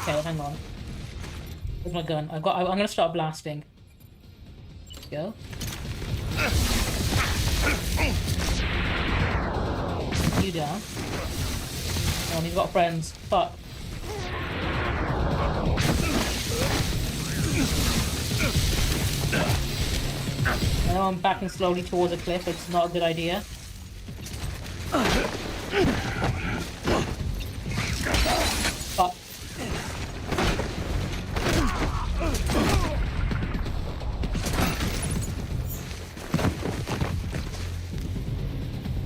Okay, hang on. Where's my gun? I'm gonna start blasting. Go. You down. Oh, he's got friends. Fuck. I know I'm backing slowly towards a cliff. It's not a good idea. Fuck.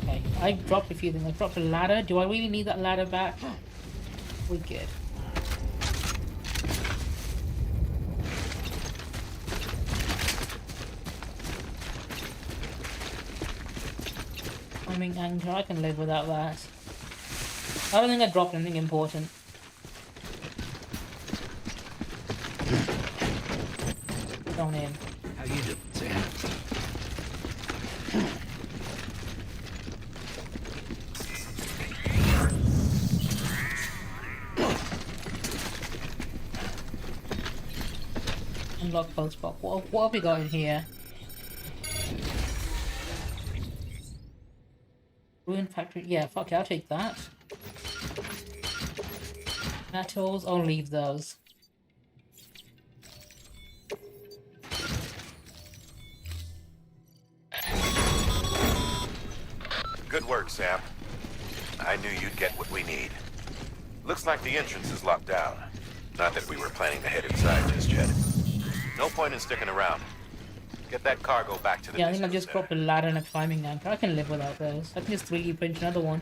Okay, I dropped a few things. I dropped a ladder. Do I really need that ladder back? We're good. Climbing anchor, I can live without that. I don't think I dropped anything important. Going in. How you doing, Sam? Unlock post box. What have we got in here? Ruin factory. Yeah, fuck it, I'll take that. Metals, I'll leave those. Good work, Sam. I knew you'd get what we need. Looks like the entrance is locked down. Not that we were planning to head inside just yet. No point in sticking around. Get that cargo back to the... Yeah, I think I just dropped a ladder and a climbing anchor. I can live without those. I can just 3D print another one.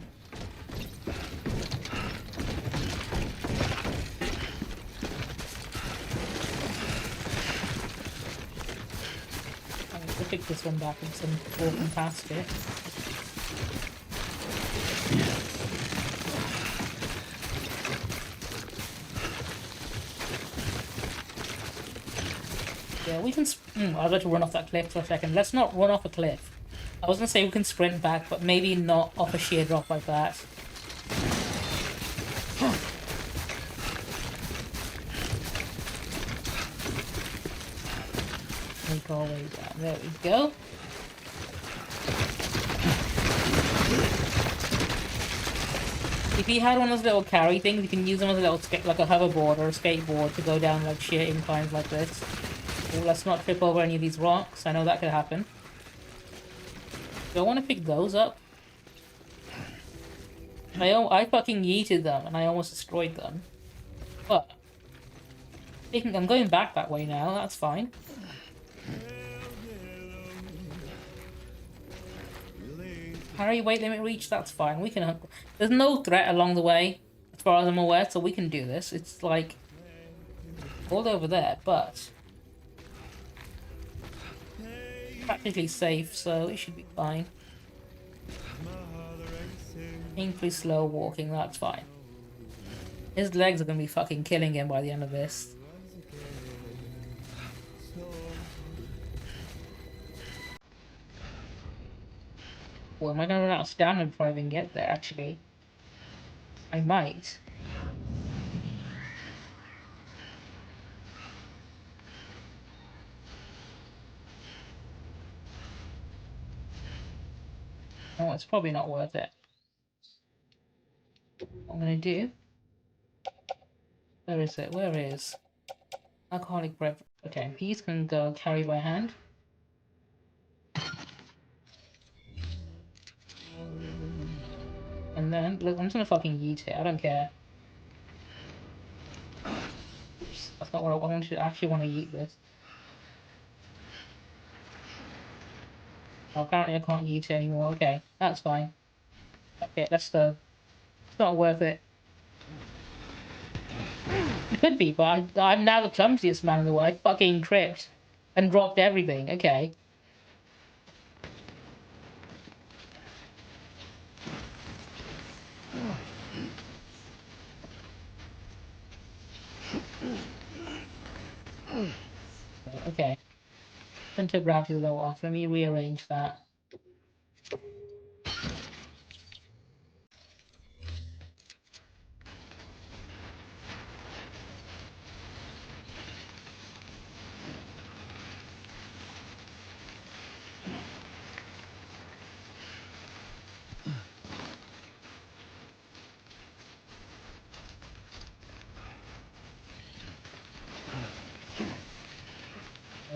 I'm going to pick this one back and some walking past it. Yeah, we can... I'd like to run off that cliff for a second. Let's not run off a cliff. I was going to say we can sprint back, but maybe not off a sheer drop like that. Make our way down. There we go. If he had one of those little carry things, you can use them as a little like a hoverboard or a skateboard to go down like sheer inclines like this. Ooh, let's not trip over any of these rocks. I know that could happen. Do I want to pick those up? I fucking yeeted them and I almost destroyed them. But I'm going back that way now. That's fine. Harry, weight limit reach. That's fine. We can. There's no threat along the way, as far as I'm aware, so we can do this. It's like all over there, but practically safe, so it should be fine. Painfully slow walking, that's fine. His legs are gonna be fucking killing him by the end of this. Well, am I gonna run out of stamina before I even get there, actually? I might. Oh, it's probably not worth it. What I'm gonna do. Where is it? Where is alcoholic breath? Okay, these can go carry by hand. And then look, I'm just gonna fucking yeet it. I don't care. Oops, that's not what I wanted to actually want to yeet this. Oh, apparently I can't yeet it anymore. Okay, that's fine. Okay, let's go. It's not worth it. It could be, but I'm now the clumsiest man in the world. I fucking tripped and dropped everything. Okay. Okay. Center gravity is low off. Let me rearrange that.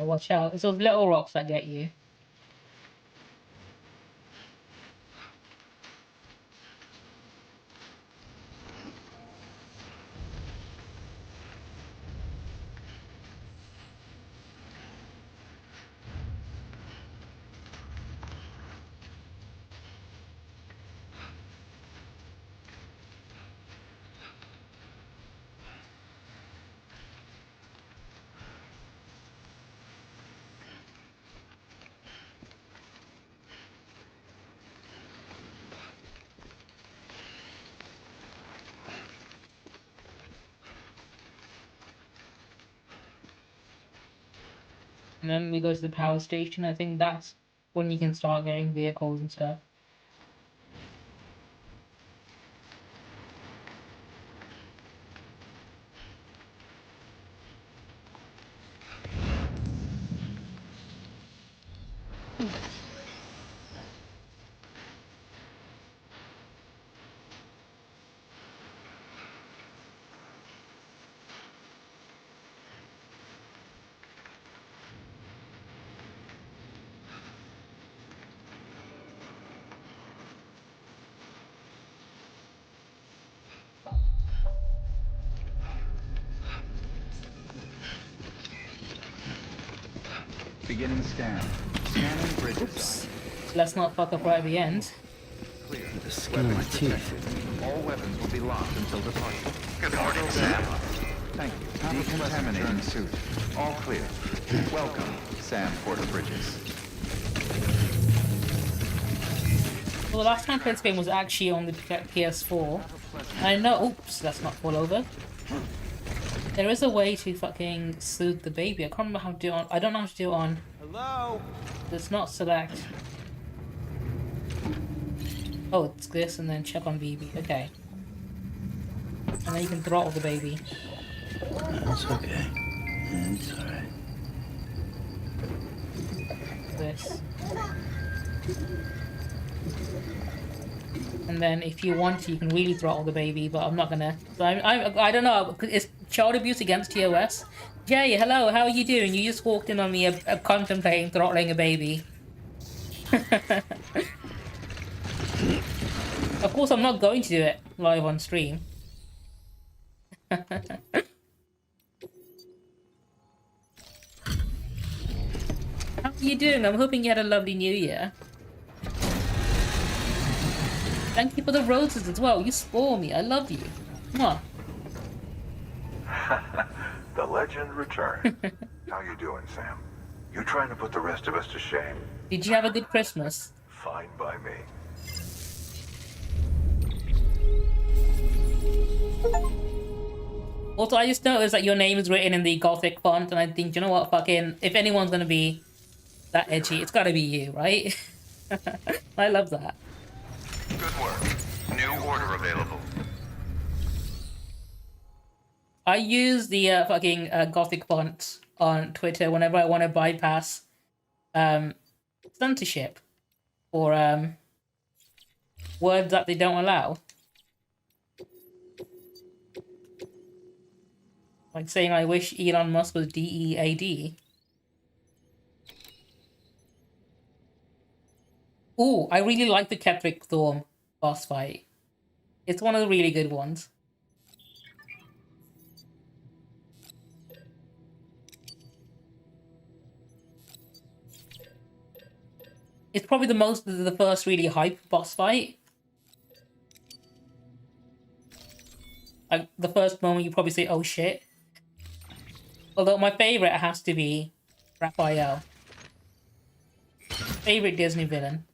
Watch out. It's those little rocks that get you. And then we go to the power station. I think that's when you can start getting vehicles and stuff. Beginning scan. Scanning bridges. Oops. Let's not fuck up right at the end. Clear. The skin of my teeth. All weapons will be locked until departure. Good morning, Sam. Thank you. Decontaminating suit. All clear. Welcome, Sam Porter Bridges. Well, the last time I played this game was actually on the PS4. I know. Oops, let's not fall over. There is a way to fucking soothe the baby. I can't remember how to do it on. I don't know how to do it on. Hello? Let's not select. Oh, it's this and then check on baby. Okay. And then you can throttle the baby. That's okay. It's alright. This. And then if you want to, you can really throttle the baby, but I'm not gonna. So I don't know. It's child abuse against TOS. Jay, hello, how are you doing? You just walked in on me contemplating throttling a baby. Of course, I'm not going to do it live on stream. How are you doing? I'm hoping you had a lovely New Year. Thank you for the roses as well. You spoil me. I love you. Mwah. The legend returned. How you doing, Sam? You trying to put the rest of us to shame? Did you have a good Christmas? Fine by me. Also, I just noticed that your name is written in the Gothic font, and I think, you know what, fucking, if anyone's gonna be that edgy, it's gotta be you, right? I love that. Good work. New order available. I use the fucking Gothic font on Twitter whenever I want to bypass censorship or words that they don't allow. Like saying I wish Elon Musk was DEAD. Ooh, I really like the Ketheric Thorm boss fight. It's one of the really good ones. It's probably the first really hype boss fight. Like the first moment you probably say, "Oh shit." Although my favorite has to be Raphael. Favorite Disney villain.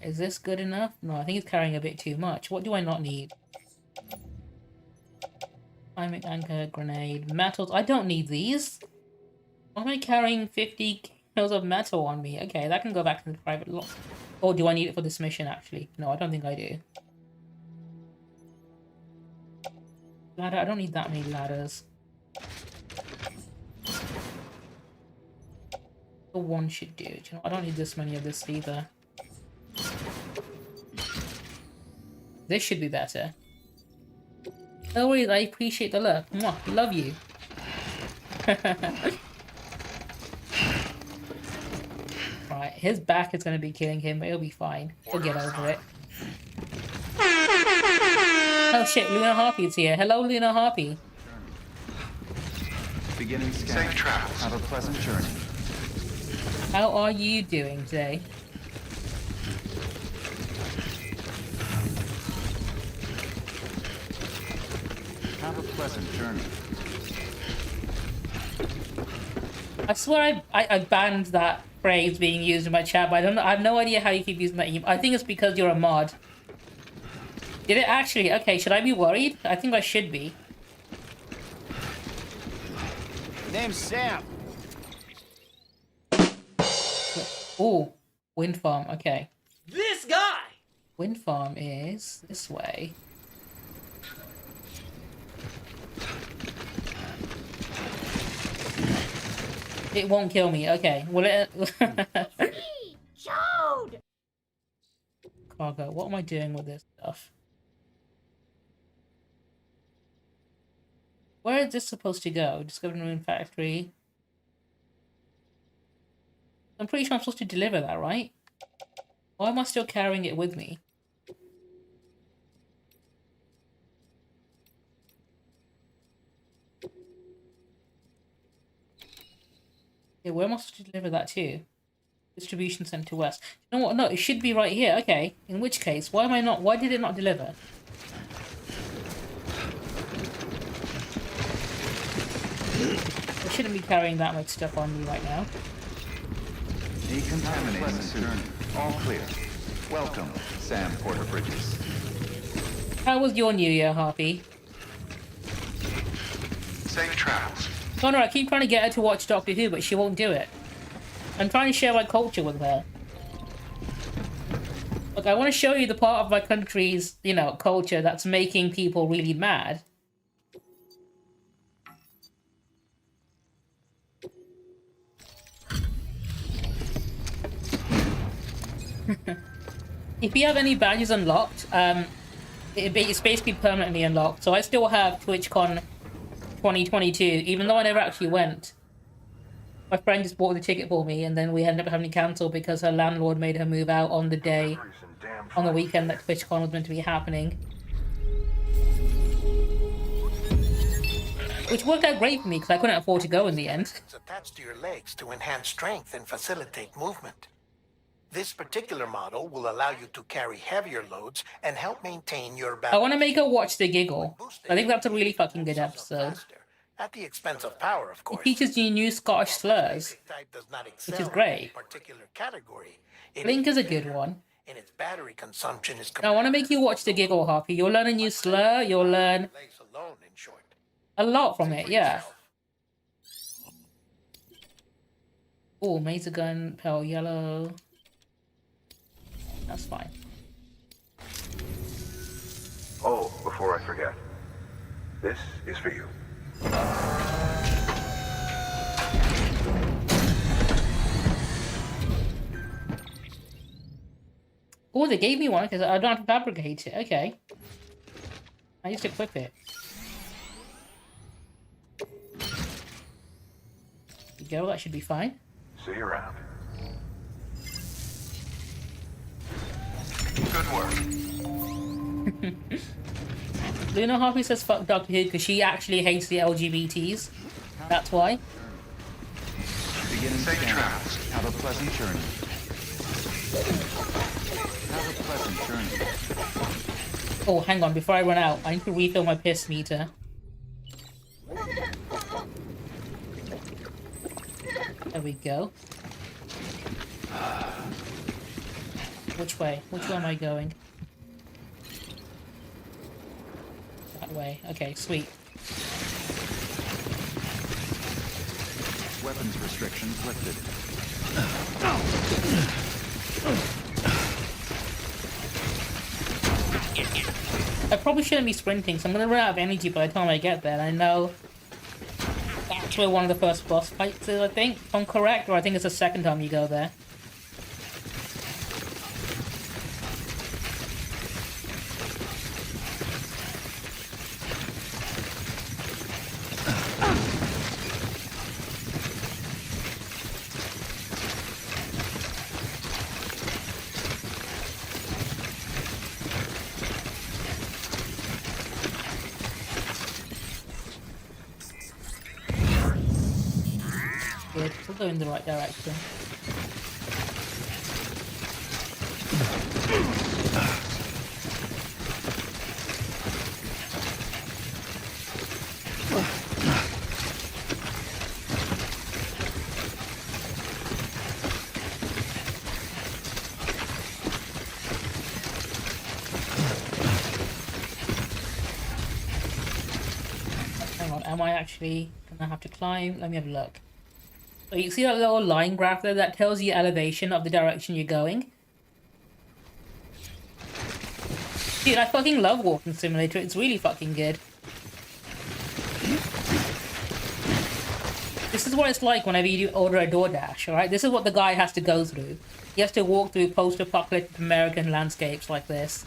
Is this good enough? No, I think it's carrying a bit too much. What do I not need? Climate anchor, grenade, metals. I don't need these. Why am I carrying 50 kilos of metal on me? Okay, that can go back to the private lot. Or do I need it for this mission, actually? No, I don't think I do. Ladder, I don't need that many ladders. The one should do. You know, I don't need this many of this either. This should be better. No worries, I appreciate the look. Mwah, love you. Right, his back is going to be killing him, but he'll be fine. He'll get over it. Oh shit, Luna Harpy's here. Hello, Luna Harpy. Beginning scan. Safe travels. Have a pleasant journey. How are you doing today? Have a pleasant journey. I swear I banned that phrase being used in my chat, but I don't know. I have no idea how you keep using that. I think it's because you're a mod. Did it actually? Okay, should I be worried? I think I should be. Name's Sam. Ooh, wind farm. Okay. This guy! Wind farm is this way. It won't kill me. Okay. Will it? Chode! Cargo. What am I doing with this stuff? Where is this supposed to go? Discovered Marine Factory. I'm pretty sure I'm supposed to deliver that, right? Why am I still carrying it with me? Yeah, where am I supposed to deliver that to? Distribution Center West. You know what? No, it should be right here. Okay. In which case, why am I not? Why did it not deliver? I shouldn't be carrying that much stuff on me right now. Decontaminating suit. All clear. Welcome, Sam Porter Bridges. How was your New Year, Harpy? Safe travels. Oh no, I keep trying to get her to watch Doctor Who, but she won't do it. I'm trying to share my culture with her. Look, I want to show you the part of my country's, you know, culture that's making people really mad. If you have any badges unlocked, it's basically permanently unlocked. So I still have TwitchCon 2022, even though I never actually went. My friend just bought the ticket for me, and then we ended up having to cancel because her landlord made her move out on the day, on the weekend that TwitchCon was meant to be happening. Which worked out great for me because I couldn't afford to go in the end. It's attached to your legs to enhance strength and facilitate movement. This particular model will allow you to carry heavier loads and help maintain your balance. I want to make her watch the giggle. I think that's a really fucking good episode. At the expense of power, of course. It teaches you new Scottish slurs, which is great. Link is a good one. And its battery consumption is I want to make you watch the giggle, Harpy. You'll learn a new slur. You'll learn a lot from it, yeah. Oh, Mazer gun, pale yellow. That's fine. Oh, before I forget, this is for you. Oh, they gave me one because I don't have to fabricate it. Okay. I just equip it. There you go, that should be fine. See you around. Good work. Luna Harvey says fuck Doctor Who because she actually hates the LGBTs. That's why. Beginning Safe scan. travels. Have a pleasant journey. Have a pleasant journey. Oh, hang on, before I run out, I need to refill my piss meter. There we go. Which way? Which way am I going? That way. Okay, sweet. Weapons restrictions lifted. I probably shouldn't be sprinting, so I'm gonna run out of energy by the time I get there. I know that's where one of the first boss fights is, I think, if I'm correct, or I think it's the second time you go there. Good, we'll go in the right direction. Hang on, am I actually gonna have to climb? Let me have a look. So you see that little line graph there that tells you elevation of the direction you're going? Dude, I fucking love Walking Simulator. It's really fucking good. This is what it's like whenever you order a DoorDash, alright? This is what the guy has to go through. He has to walk through post-apocalyptic American landscapes like this.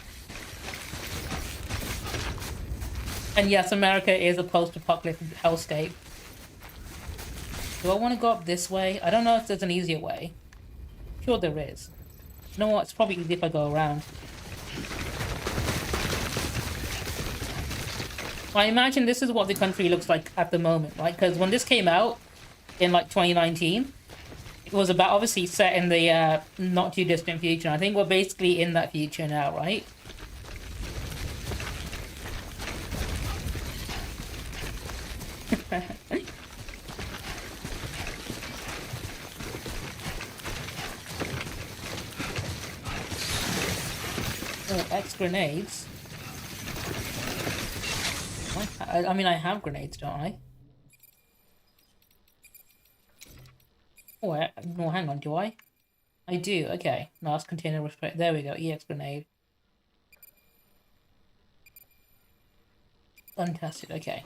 And yes, America is a post-apocalyptic hellscape. Do I want to go up this way? I don't know if there's an easier way. Sure there is. You know what? It's probably easy if I go around. I imagine this is what the country looks like at the moment, right? Because when this came out in like 2019, it was about obviously set in the not too distant future. I think we're basically in that future now, right? Oh, X grenades. I mean, I have grenades, don't I? Oh, no, hang on, do I? I do, okay. Mass container respect. There we go, EX grenade. Untested, okay.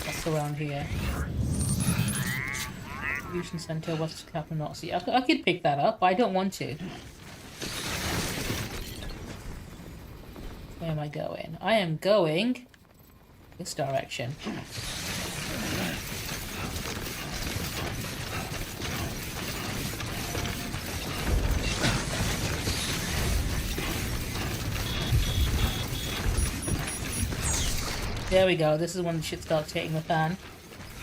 What's around here? Distribution center, what's capital not see? I could pick that up, but I don't want to. Where am I going? I am going this direction. There we go, this is when the shit starts hitting the fan.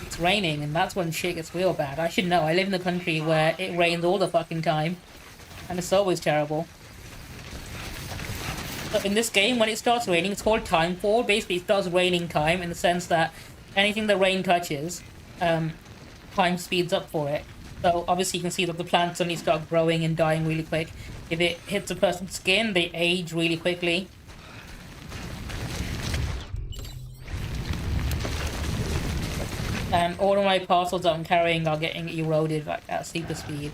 It's raining, and that's when shit gets real bad. I should know, I live in a country where it rains all the fucking time. And it's always terrible. But in this game, when it starts raining, it's called timefall. Basically, it starts raining time in the sense that anything the rain touches, time speeds up for it. So obviously you can see that the plants suddenly start growing and dying really quick. If it hits a person's skin, they age really quickly. And all of my parcels that I'm carrying are getting eroded like at super speed.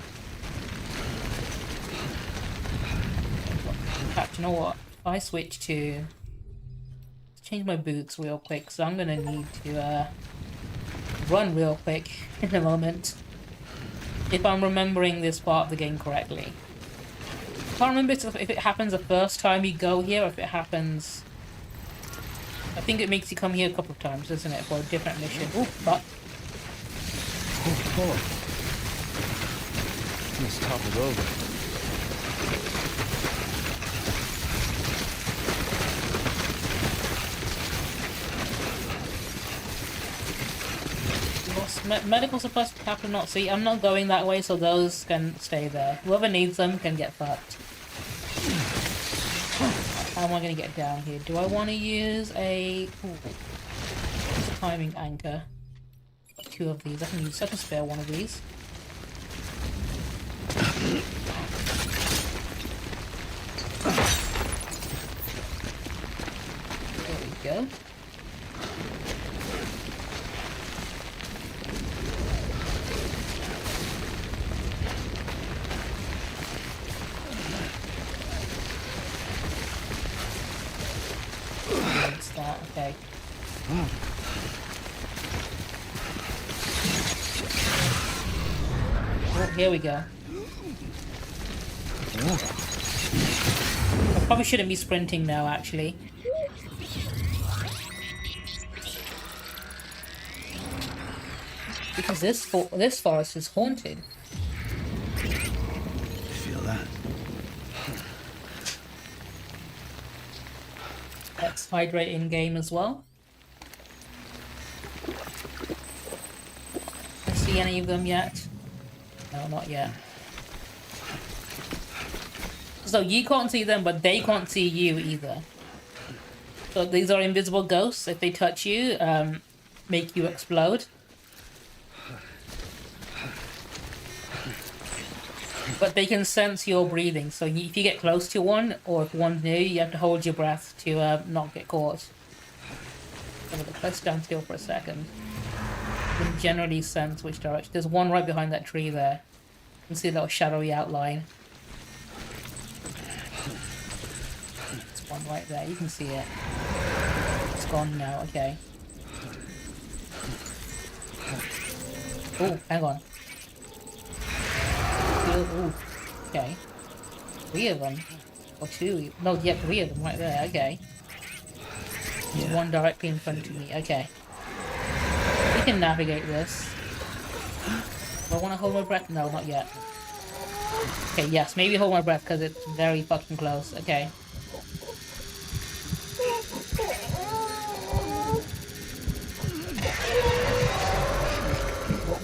In fact, you know what? If I switch to change my boots real quick, so I'm gonna need to run real quick in a moment. If I'm remembering this part of the game correctly. I can't remember if it happens the first time you go here, or if it happens... I think it makes you come here a couple of times, doesn't it, for a different mission. Ooh, fuck. Oh, let's topple over. Medical supplies happen not see. I'm not going that way, so those can stay there. Whoever needs them can get fucked. How am I gonna get down here? Do I want to use a... Ooh. What's a timing anchor? Got 2 of these. I can spare one of these. There we go. That, okay. Oh, here we go. I probably shouldn't be sprinting now, actually. Because this forest is haunted. Feel that? Let's hydrate in game as well. See any of them yet? No, not yet. So you can't see them, but they can't see you either. So these are invisible ghosts. If they touch you, make you explode. But they can sense your breathing, so if you get close to one, or if one's near you, you have to hold your breath to not get caught. Let's stand still for a second. You can generally sense which direction. There's one right behind that tree there. You can see a little shadowy outline. There's one right there, you can see it. It's gone now, okay. Oh, hang on. Ooh, okay. 3 of them. Or 2. No, yeah, 3 of them right there, okay. Yeah. One directly in front of me, okay. We can navigate this. Do I want to hold my breath? No, not yet. Okay, yes, maybe hold my breath because it's very fucking close, okay.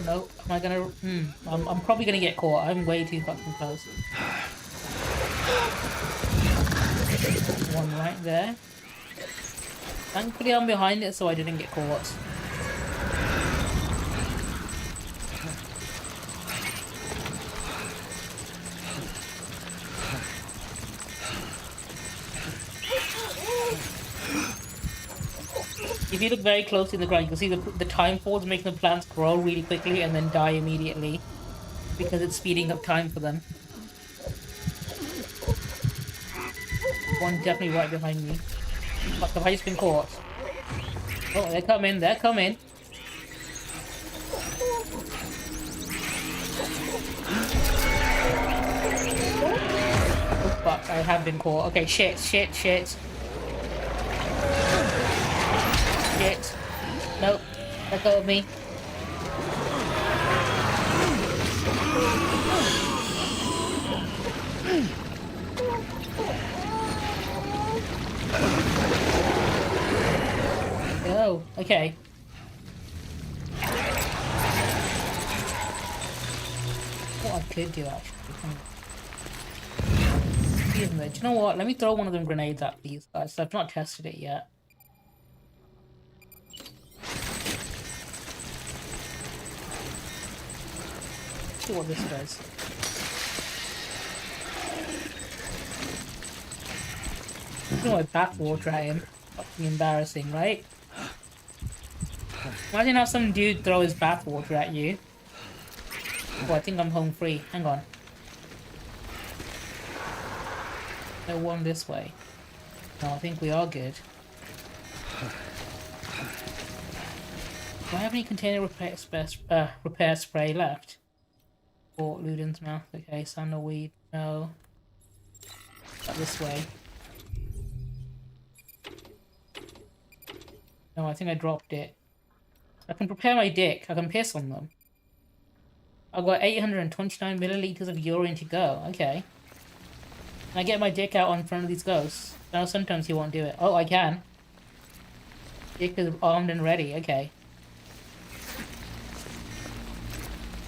Nope. Am I gonna... I'm probably gonna get caught. I'm way too fucking close. One right there. Thankfully I'm behind it so I didn't get caught. If you look very closely in the ground, you can see the time falls making the plants grow really quickly and then die immediately. Because it's speeding up time for them. One definitely right behind me. Fuck, have I just been caught? Oh, they're coming, they're coming. Oh fuck, I have been caught. Okay, shit. Shit. Nope. Let go of me. Oh, okay. What I could do actually. Do you know what? Let me throw one of them grenades at these guys. I've not tested it yet. See what this does. Throw my bathwater at him. Fucking embarrassing, right? Imagine how some dude throw his bathwater at you. Oh, I think I'm home free. Hang on. No one this way. No, I think we are good. Do I have any container repair spray left? Fort Luden's mouth. Okay, sandalweed. No. Not this way. No, I think I dropped it. I can prepare my dick. I can piss on them. I've got 829 milliliters of urine to go. Okay. Can I get my dick out in front of these ghosts? No, sometimes you won't do it. Oh, I can. Dick is armed and ready. Okay.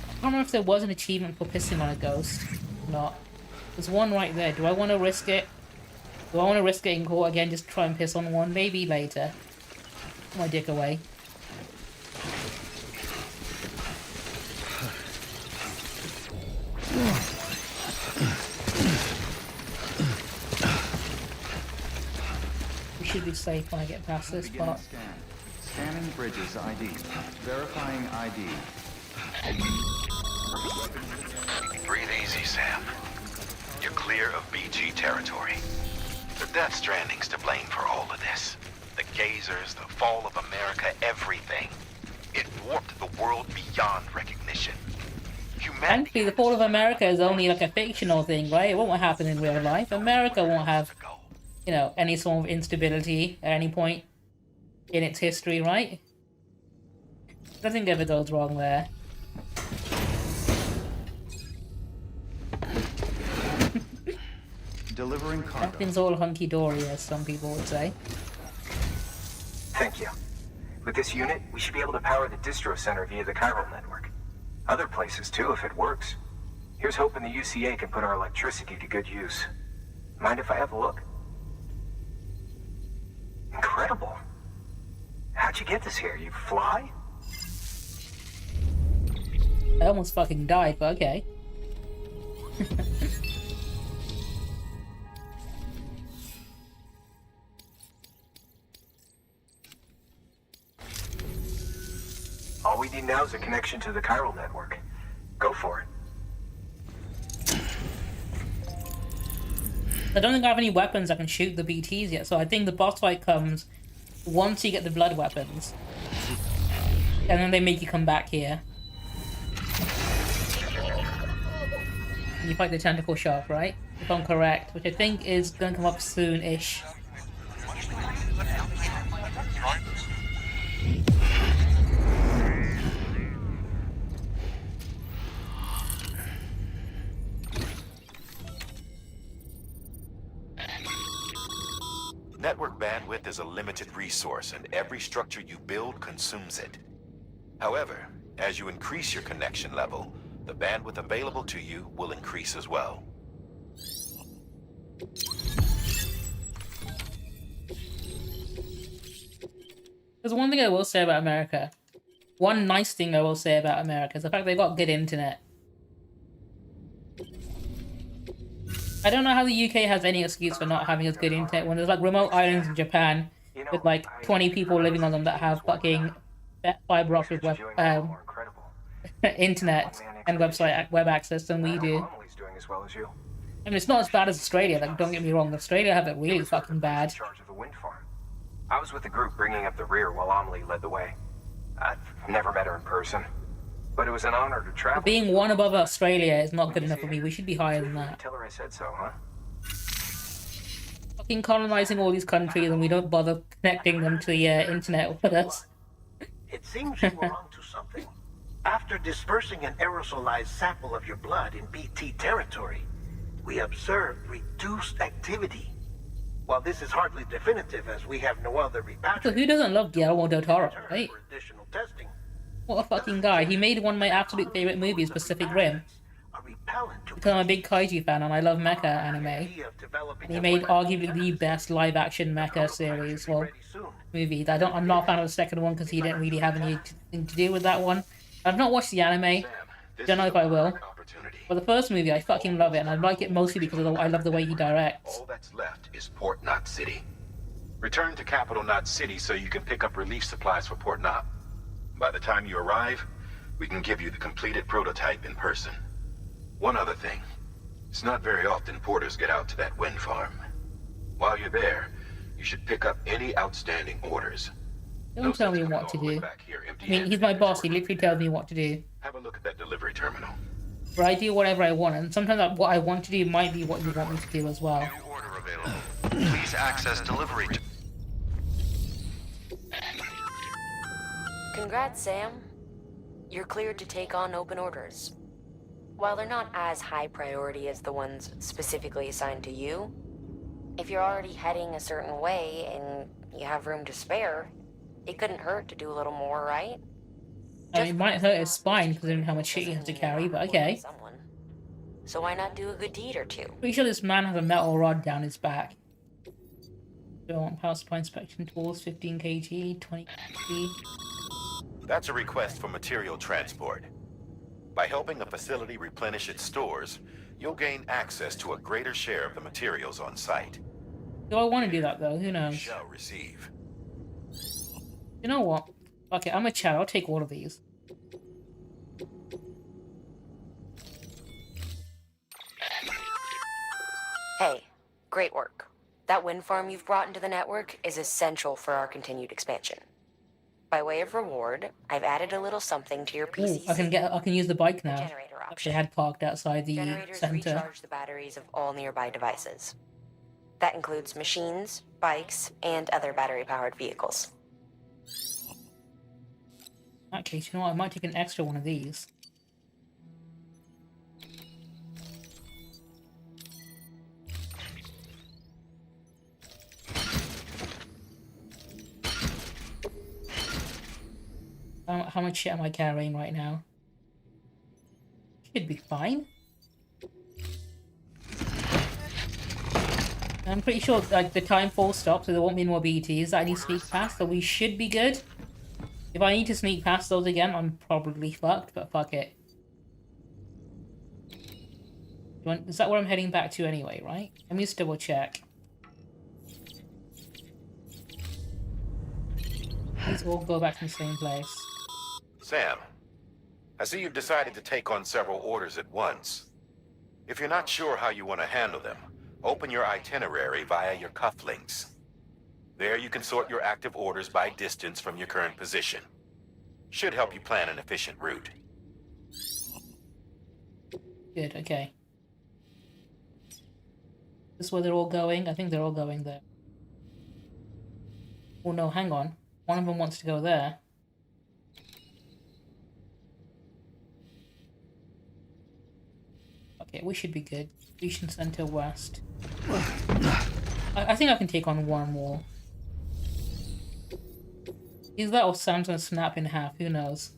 I don't remember if there was an achievement for pissing on a ghost. Not. There's one right there. Do I want to risk it? Do I want to risk getting caught again? Just try and piss on one? Maybe later. Put my dick away. We should be safe when I get past this part. Scanning Bridges ID. Verifying ID. Breathe easy, Sam. You're clear of BT territory. The Death Stranding's to blame for all of this. The gazers, the fall of America, everything. It warped the world beyond recognition. Thankfully, the fall of America is only like a fictional thing, right? It won't happen in real life. America won't have, you know, any sort of instability at any point in its history, right? Nothing ever goes wrong there. Delivering cargo. Everything's all hunky-dory, as some people would say. Thank you. With this unit, we should be able to power the distro center via the chiral network. Other places too, if it works. Here's hoping the UCA can put our electricity to good use. Mind if I have a look? Incredible. How'd you get this here? You fly? I almost fucking died, but okay. All we need now is a connection to the chiral network. Go for it. I don't think I have any weapons that can shoot the BTs yet, so I think the boss fight comes once you get the blood weapons. And then they make you come back here. And you fight the tentacle shark, right? If I'm correct, which I think is going to come up soon-ish. Network bandwidth is a limited resource, and every structure you build consumes it. However, as you increase your connection level, the bandwidth available to you will increase as well. There's one thing I will say about America. One nice thing I will say about America is the fact they've got good internet. I don't know how the UK has any excuse for not having as good internet when there's like remote islands in Japan with like 20 people living on them that have fucking fiber optic internet and web access than we do. I mean, it's not as bad as Australia, like, don't get me wrong. Australia have it really fucking bad. I was with the group bringing up the rear while Amelie led the way. I've never met her in person, but it was an honor to travel. Being one above Australia is not good enough for me. We should be higher than that. Tell her I said so, huh? Fucking colonizing all these countries and we don't bother connecting them to the internet with us. It seems you were onto something. After dispersing an aerosolized sample of your blood in BT territory, we observed reduced activity. While this is hardly definitive, as we have no other repatriation. So who doesn't love Guillermo del Toro, right? Additional testing. What a fucking guy. He made one of my absolute favorite movies, Pacific Rim. Because I'm a big kaiju fan and I love mecha anime. And he made arguably the best live-action mecha series, well, movie. I'm not a fan of the second one because he didn't really have anything to do with that one. I've not watched the anime. Don't know if I will. But the first movie, I fucking love it, and I like it mostly because I love the way he directs. All that's left is Port Knot City. Return to Capital Knot City so you can pick up relief supplies for Port Knot. By the time you arrive, we can give you the completed prototype in person. One other thing. It's not very often porters get out to that wind farm. While you're there, You should pick up any outstanding orders. Don't tell me what to do. I mean, he's my boss. He literally tells me what to do. Have a look at that delivery terminal. But I do whatever I want, and sometimes what I want to do might be what you want me to do as well. New order available. Please access delivery. Congrats, Sam. You're cleared to take on open orders. While they're not as high priority as the ones specifically assigned to you, if you're already heading a certain way and you have room to spare, it couldn't hurt to do a little more, right? I mean, it might hurt his spine considering how much shit he has to carry, but okay. So why not do a good deed or two? Pretty sure this man has a metal rod down his back. Go on power supply inspection tools, 15 kg, 20 kg. That's a request for material transport. By helping a facility replenish its stores, you'll gain access to a greater share of the materials on site. Do I want to do that though? Who knows? You shall receive. You know what? Okay, I'm a chat. I'll take all of these. Hey, great work. That wind farm you've brought into the network is essential for our continued expansion. By way of reward, I've added a little something to your PC. Ooh, I can use the bike now. Generator option. They had parked outside the Generators center. recharge the batteries of all nearby devices. That includes machines, bikes, and other battery-powered vehicles. In that case, you know what? I might take an extra one of these. How much shit am I carrying right now? Should be fine. I'm pretty sure like the time full stops, so there won't be more BTs that I need to sneak past, so we should be good. If I need to sneak past those again, I'm probably fucked, but fuck it. Is that where I'm heading back to anyway, right? Let me just double check. Let's all go back to the same place. Sam, I see you've decided to take on several orders at once. If you're not sure how you want to handle them, open your itinerary via your cufflinks. There you can sort your active orders by distance from your current position. Should help you plan an efficient route. Good, okay. This is where they're all going? I think they're all going there. Oh no, hang on. One of them wants to go there. Okay, we should be good. Station Center West. I think I can take on one more. Either that or Sam's gonna snap in half, who knows?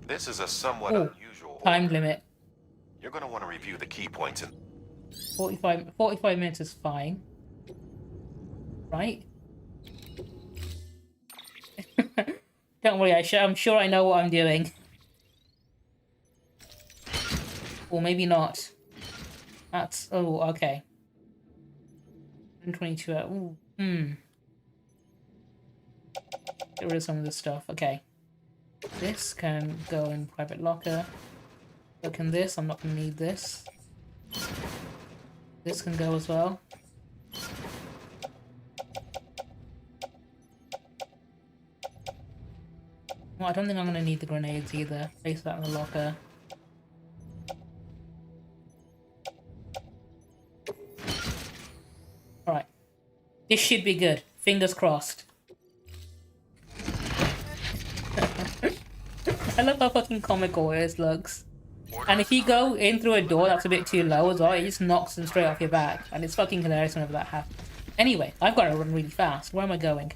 This is a somewhat unusual time order. limit. You're going to want to review the key points in 45 minutes is fine. Right? Don't worry, I'm sure I know what I'm doing. Or maybe not. That's... oh, okay. 122 hours. Ooh, Get rid of some of this stuff. Okay. This can go in private locker. So can this. I'm not going to need this. This can go as well. Well, I don't think I'm going to need the grenades either. Place that in the locker. Alright. This should be good. Fingers crossed. I love how fucking comical it looks. And if you go in through a door that's a bit too low as well, it just knocks them straight off your back. And it's fucking hilarious whenever that happens. Anyway, I've got to run really fast. Where am I going?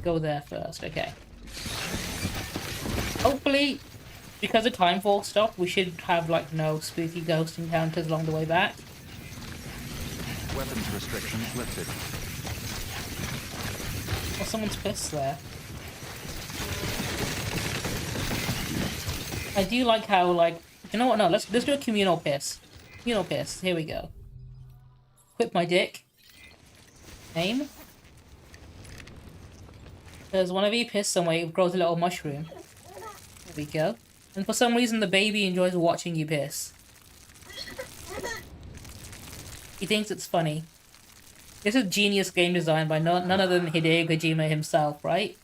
Go there first, okay. Hopefully, because the time fall stopped, we should have like no spooky ghost encounters along the way back. Weapons restrictions lifted. Oh, someone's pissed there. I do like how like, you know what? No, let's do a communal piss. Communal piss. Here we go. Equip my dick. Aim. Because whenever you piss somewhere, it grows a little mushroom. There we go. And for some reason, the baby enjoys watching you piss. He thinks it's funny. This is genius game design by none other than Hideo Kojima himself, right?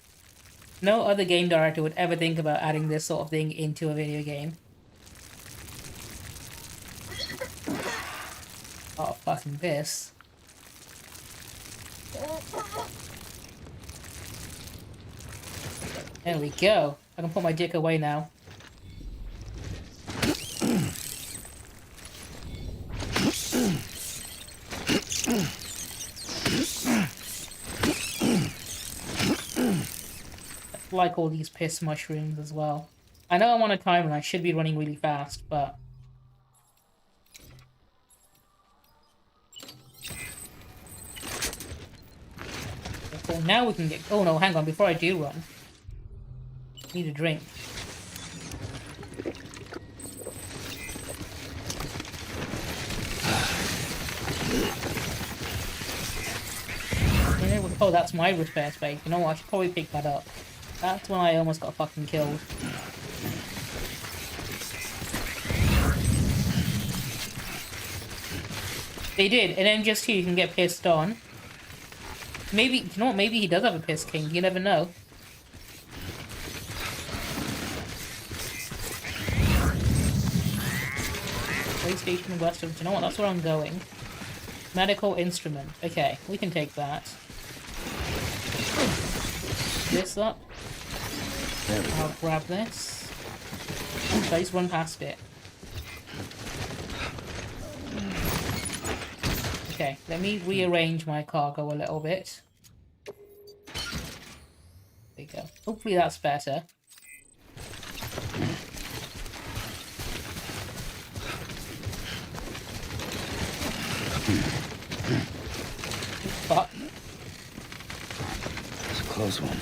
No other game director would ever think about adding this sort of thing into a video game. Oh, fucking piss. There we go. I can put my dick away now. I like all these piss mushrooms as well. I know I'm on a timer and I should be running really fast, but... Okay, now we can get... Oh no, hang on, before I do run. I need a drink. Oh, that's my repair space. You know what? I should probably pick that up. That's when I almost got fucking killed. They did. And then just here you can get pissed on. Maybe, you know what? Maybe he does have a piss king. You never know. PlayStation Western. Do you know what? That's where I'm going. Medical instrument. Okay, we can take that. This up. I'll grab this. Okay, just run past it. Okay, let me rearrange my cargo a little bit. There you go. Hopefully that's better. Fuck. It's a close one.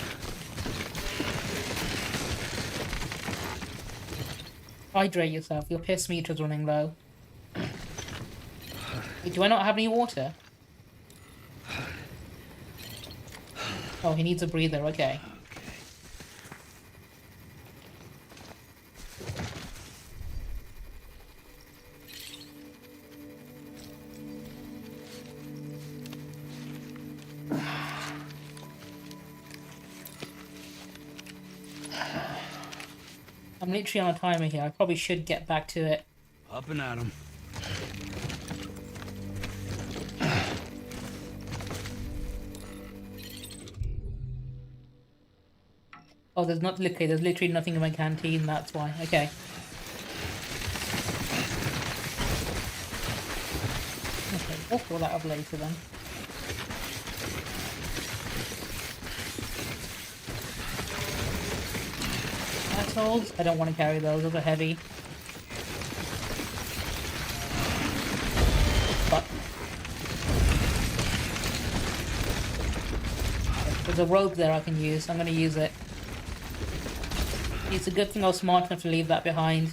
Hydrate yourself, your piss meter's running low. Wait, do I not have any water? Oh, he needs a breather, okay. I'm literally on a timer here. I probably should get back to it. Up and at 'em. Oh, there's not... Okay, there's literally nothing in my canteen, that's why. Okay. Okay, we'll pull that up later then. Assholes? I don't want to carry those, those are heavy. Fuck. There's a rope there I can use, I'm gonna use it. It's a good thing I was smart enough to leave that behind.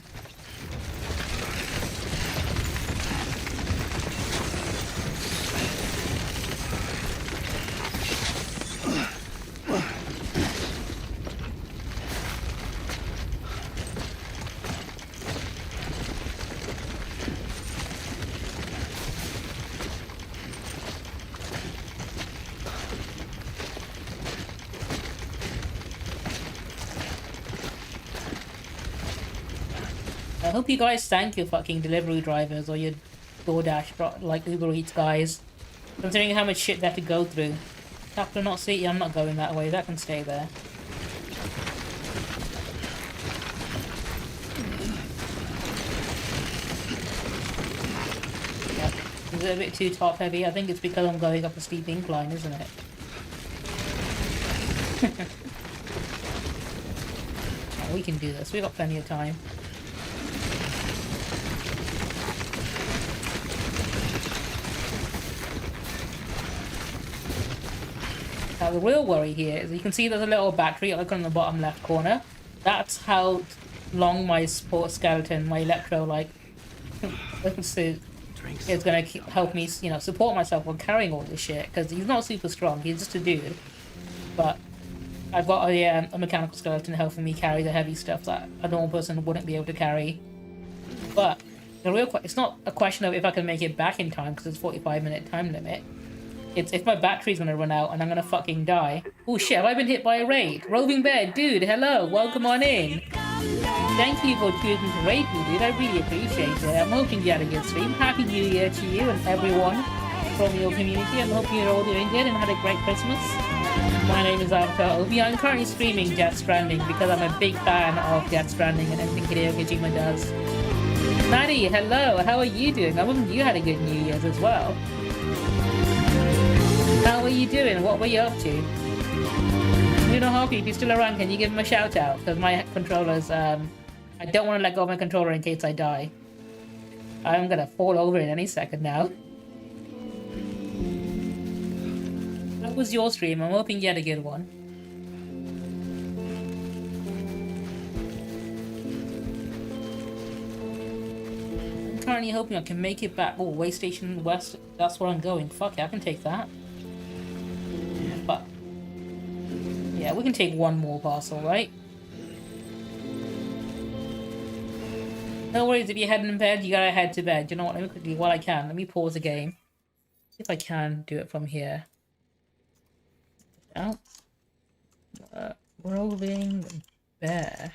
I hope you guys thank your fucking delivery drivers or your DoorDash, like Uber Eats guys. Considering how much shit they have to go through. Capital Not City, I'm not going that way, that can stay there. Yeah. Is it a bit too top heavy? I think it's because I'm going up a steep incline, isn't it? Oh, we can do this, we've got plenty of time. Now the real worry here is you can see there's a little battery like on the bottom left corner. That's how long my support skeleton, my electro suit is going to help me, you know, support myself while carrying all this shit. Because he's not super strong, he's just a dude. But I've got a mechanical skeleton helping me carry the heavy stuff that a normal person wouldn't be able to carry. But It's not a question of if I can make it back in time because it's 45-minute time limit. It's if my battery's gonna run out and I'm gonna fucking die. Oh shit, have I been hit by a raid? Roving Bear, dude, hello, welcome on in. Thank you for choosing to raid me, dude. I really appreciate it. I'm hoping you had a good stream. Happy New Year to you and everyone from your community. I'm hoping you're all doing good and had a great Christmas. My name is Avatar Obi. I'm currently streaming Death Stranding because I'm a big fan of Death Stranding and everything Hideo Kojima does. Maddie, hello, how are you doing? I'm hoping you had a good New Year's as well. How are you doing? What were you up to? You know, Harpy, if you're still around, can you give him a shout out? Because my controller's, I don't want to let go of my controller in case I die. I'm gonna fall over in any second now. How was your stream? I'm hoping you had a good one. I'm currently hoping I can make it back. Oh, Way Station West, that's where I'm going. Fuck yeah, I can take that. But yeah, we can take one more parcel, right? No worries, if you're heading in bed, you gotta head to bed. You know what, let me quickly, while I can, let me pause the game. See if I can do it from here. Out. Roving Bear.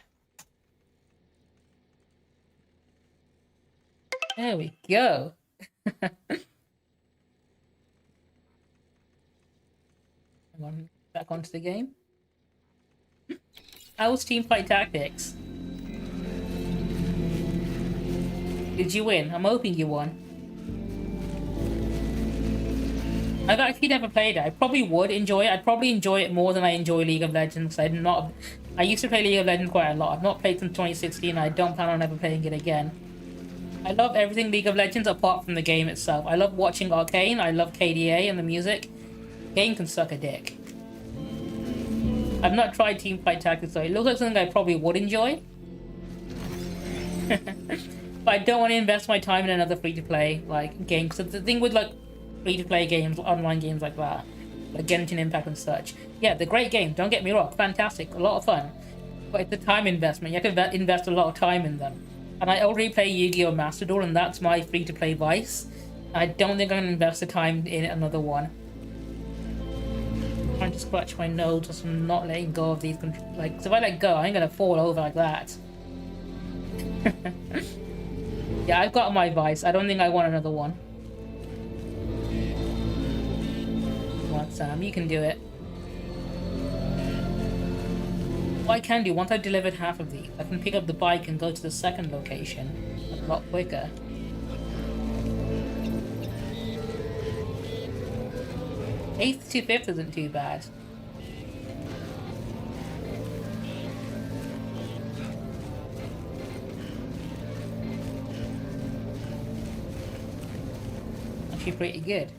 There we go. Back onto the game. How was Teamfight Tactics? Did you win? I'm hoping you won. I've actually never played it. I probably would enjoy it. I'd probably enjoy it more than I enjoy League of Legends. I used to play League of Legends quite a lot. I've not played since 2016. I don't plan on ever playing it again. I love everything League of Legends apart from the game itself. I love watching Arcane. I love KDA and the music. Game can suck a dick. I've not tried Teamfight Tactics though. It looks like something I probably would enjoy. But I don't want to invest my time in another free-to-play like game. So the thing with like free-to-play games, online games like that, like Genshin Impact and such, yeah, they're great games. Don't get me wrong, fantastic, a lot of fun. But it's a time investment. You have to invest a lot of time in them. And I already play Yu-Gi-Oh! Master Duel, and that's my free-to-play vice. I don't think I'm gonna invest the time in another one. I'm trying to scratch my nose just from not letting go of these like, so if I let go, I'm gonna fall over like that. Yeah, I've got my vice. I don't think I want another one. Come on, Sam, you can do it. What I can do, once I've delivered half of these, I can pick up the bike and go to the second location a lot quicker. Eighth to fifth isn't too bad. Actually pretty good.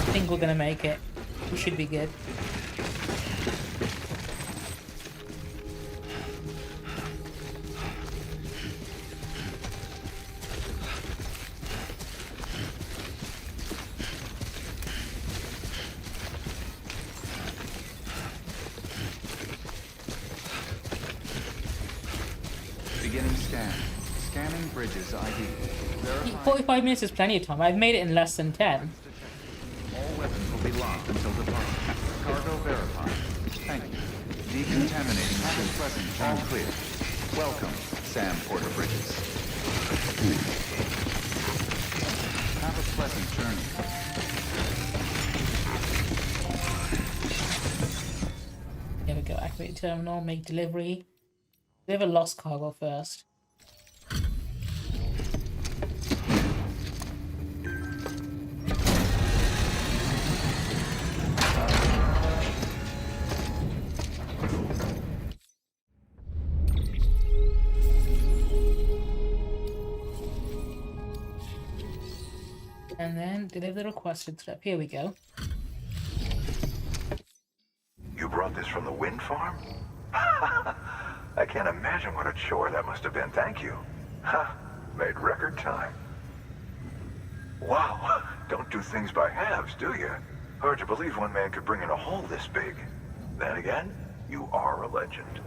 I think we're gonna make it. We should be good. Beginning scan. Scanning bridges ID. 45 minutes is plenty of time. I've made it in less than 10. All weapons will be locked until departure. Cargo verified. Thank you. Decontaminating. Have a pleasant. All clear. Welcome, Sam Porter Bridges. Have a pleasant journey. Here we go. Activate terminal. Make delivery. Deliver lost cargo first. And then deliver the requested step. Here we go. You You brought this from the wind farm? I can't imagine what a chore that must have been. Thank you. Ha! Made record time. Wow, don't do things by halves, do you? Hard to believe one man could bring in a hole this big. Then again, you are a legend.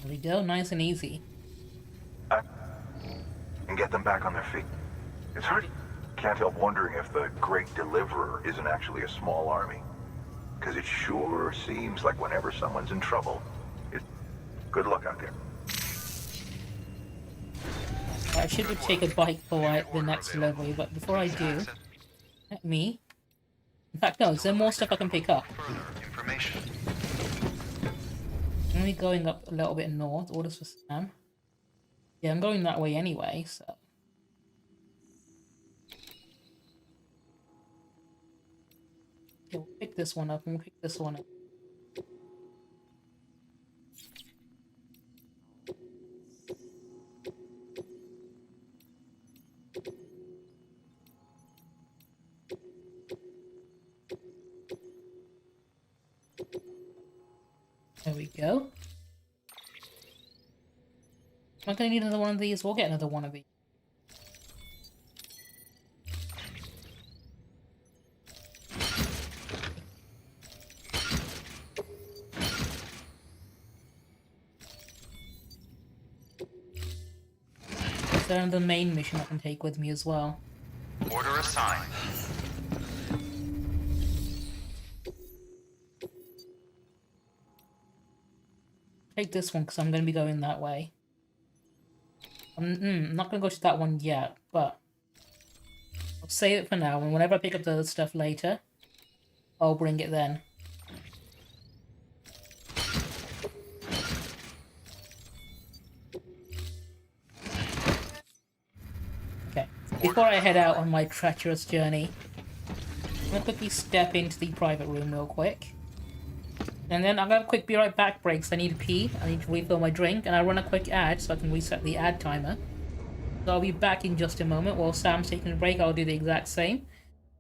There we go, nice and easy. And get them back on their feet. It's hard. Can't help wondering if the Great Deliverer isn't actually a small army. Because it sure seems like whenever someone's in trouble, good luck out there. I should take a bike for the next delivery, but before I do, let me... In fact, no, is there more stuff I can pick up? I'm only going up a little bit north, orders for Sam. Yeah, I'm going that way anyway, so... Okay, we'll pick this one up, and we'll pick this one up. There we go. I'm gonna need another one of these. We'll get another one of these. Is there another main mission I can take with me as well? Order assigned. Take this one because I'm going to be going that way. I'm not going to go to that one yet, but I'll save it for now, and whenever I pick up the other stuff later, I'll bring it then. Okay, before I head out on my treacherous journey, I'm going to quickly step into the private room real quick. And then I'm going to quick be right back break, so I need to pee, I need to refill my drink, and I run a quick ad so I can reset the ad timer. So I'll be back in just a moment. While Sam's taking a break, I'll do the exact same.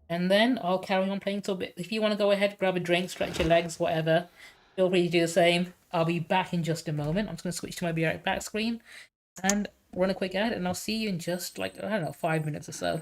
And then I'll carry on playing till a bit. If you want to go ahead, grab a drink, stretch your legs, whatever, feel free to do the same. I'll be back in just a moment. I'm just going to switch to my be right back screen and run a quick ad, and I'll see you in just, like, I don't know, 5 minutes or so.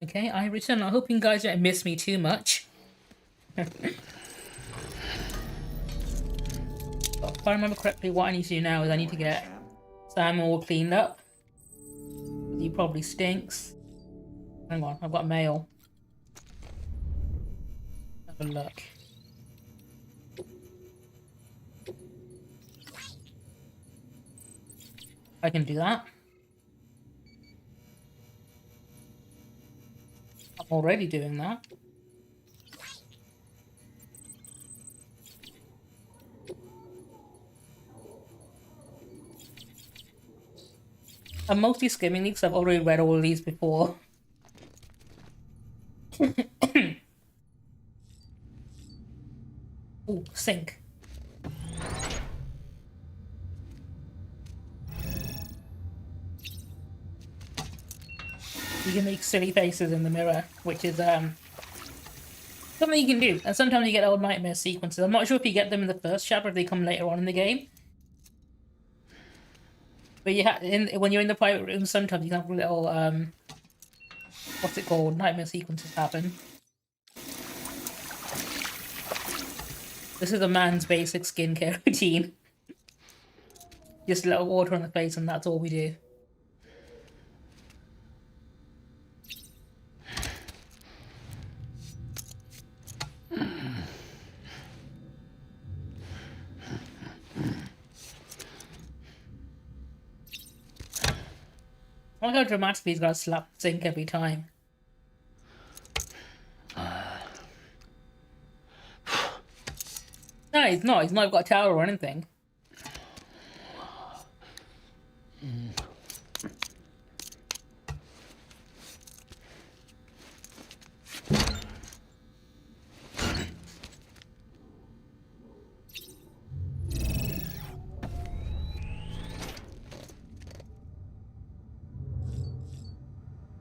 Okay, I return. I hope you guys don't miss me too much. If I remember correctly, what I need to do now is I need to get Sam all cleaned up. He probably stinks. Hang on, I've got mail. Have a look. I can do that. I'm already doing that. I'm mostly skimming these because I've already read all of these before. Ooh, sink. You can make silly faces in the mirror, which is something you can do. And sometimes you get old nightmare sequences. I'm not sure if you get them in the first chapter, if they come later on in the game. But you when you're in the private room, sometimes you can have little what's it called? Nightmare sequences happen. This is a man's basic skincare routine. Just a little water on the face, and that's all we do. I like how dramatically he's got to slap the sink every time. No, he's not. He's not got a towel or anything.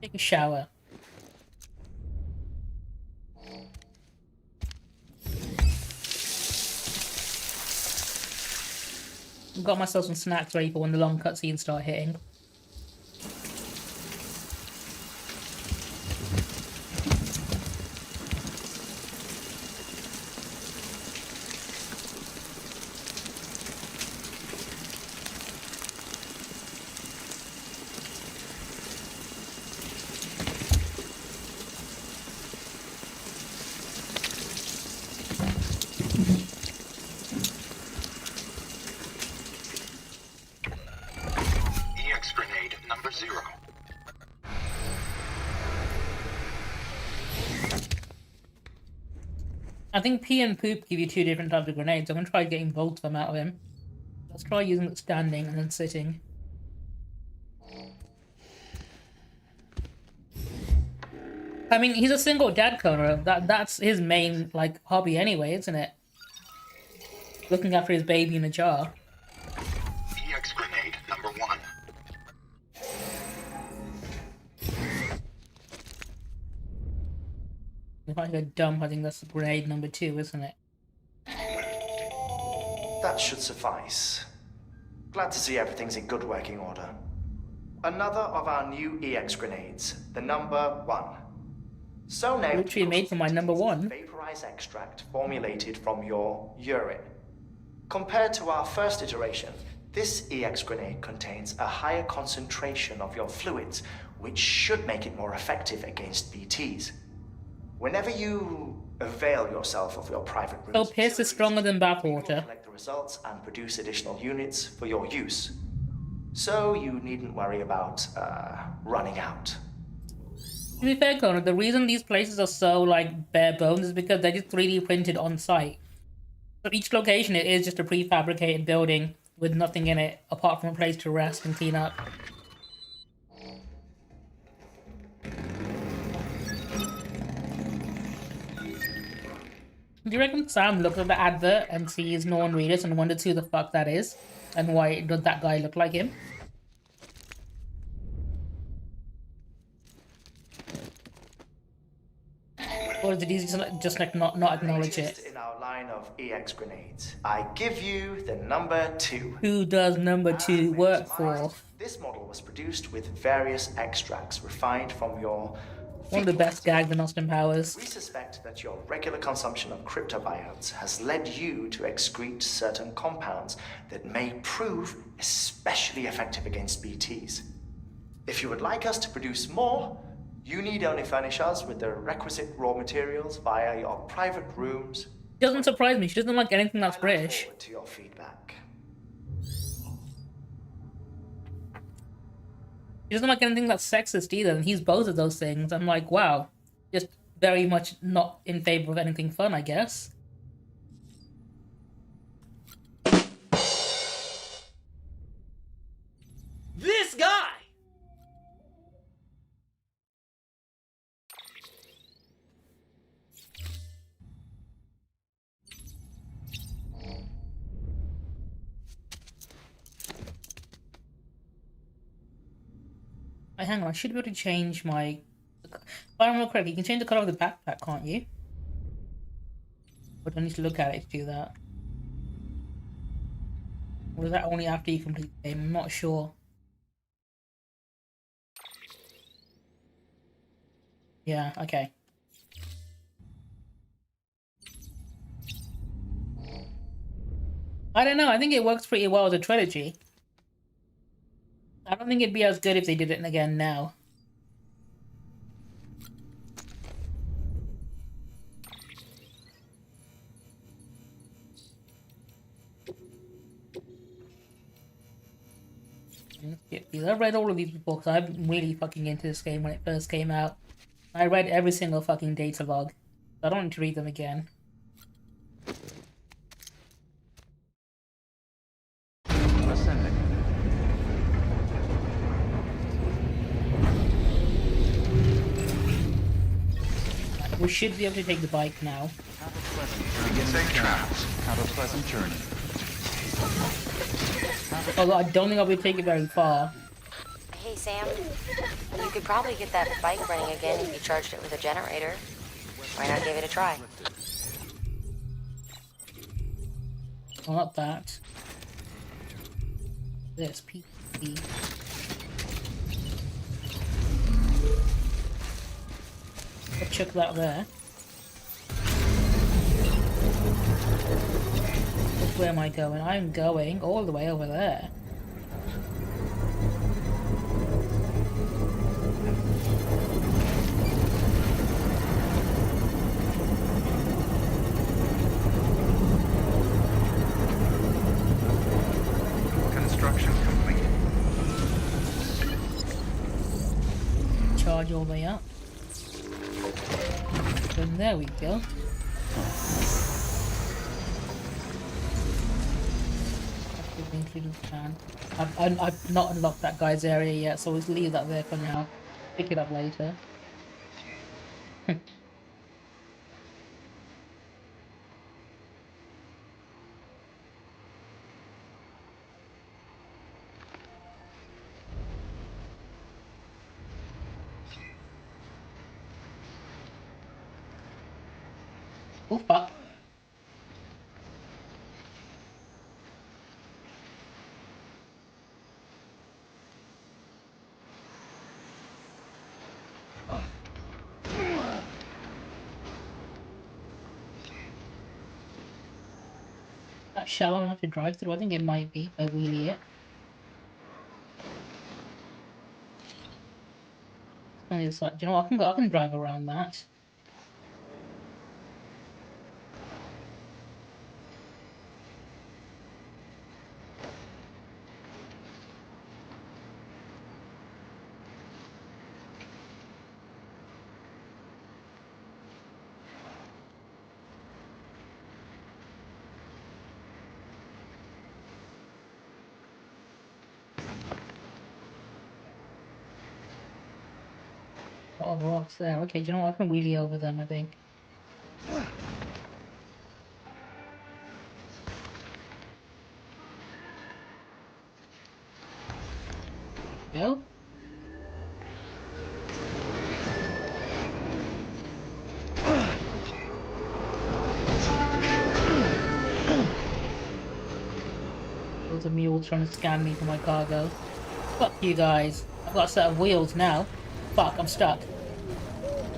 Take a shower. Got myself some snacks ready for when the long cutscenes start hitting. EX grenade number 0. I think pee and poop give you 2 different types of grenades. I'm gonna try getting both of them out of him. Let's try using it standing and then sitting. I mean, he's a single dad cloner. That's his main, like, hobby anyway, isn't it? Looking after his baby in a jar. EX grenade number 1. If I go dumb, I think that's grenade number 2, isn't it? That should suffice. Glad to see everything's in good working order. Another of our new EX grenades, the number 1. So named Literally made for my number 1. Vaporized extract formulated from your urine. Compared to our first iteration, this EX grenade contains a higher concentration of your fluids, which should make it more effective against BTs. Whenever you avail yourself of your private rooms, So piss is stronger than bathwater. collect the results and produce additional units for your use. So you needn't worry about running out. To be fair, Connor, the reason these places are so, like, bare bones is because they're just 3D printed on site. So each location, it is just a prefabricated building with nothing in it apart from a place to rest and clean up. Do you reckon Sam looked at the advert and sees no one read it and wonders who the fuck that is? And why does that guy look like him? Or did he just like not acknowledge it? In our line of EX grenades, I give you the number 2. Who does number 2 work for? This model was produced with various extracts refined from your One of the best gags in Austin Powers. We suspect that your regular consumption of cryptobiotes has led you to excrete certain compounds that may prove especially effective against BTs. If you would like us to produce more, you need only furnish us with the requisite raw materials via your private rooms. Doesn't surprise me. She doesn't like anything that's British. Forward to your feedback. He doesn't like anything that's sexist either, and he's both of those things. I'm like, wow. Just very much not in favor of anything fun, I guess. This guy! Wait, hang on, I should be able to change my... If I remember correctly, you can change the colour of the backpack, can't you? But I need to look at it to do that. Or is that only after you complete the game? I'm not sure. Yeah, okay. I don't know, I think it works pretty well as a trilogy. I don't think it'd be as good if they did it again now. I've read all of these books. I'm really fucking into this game when it first came out. I read every single fucking data log. I don't need to read them again. Ascending. We should be able to take the bike now. Have a pleasant journey. Safe travels. Have a pleasant journey. Although I don't think I'll be able to take it very far. Hey, Sam. You could probably get that bike running again if you charged it with a generator. Why not give it a try? Well, not that. This PC. I'll chuck that there. Where am I going? I'm going all the way over there. charge all the way up. And there we go. I've not unlocked that guy's area yet, so we'll leave that there for now. Pick it up later. Oh fuck. That shallow enough to drive through? I think it might be. I wheelie it. And it's like, do you know what? I can drive around that. Oh, the rocks there. Okay, do you know what? I can wheelie over them, I think. Go. Those are mules trying to scan me for my cargo. Fuck you guys. I've got a set of wheels now. Fuck, I'm stuck.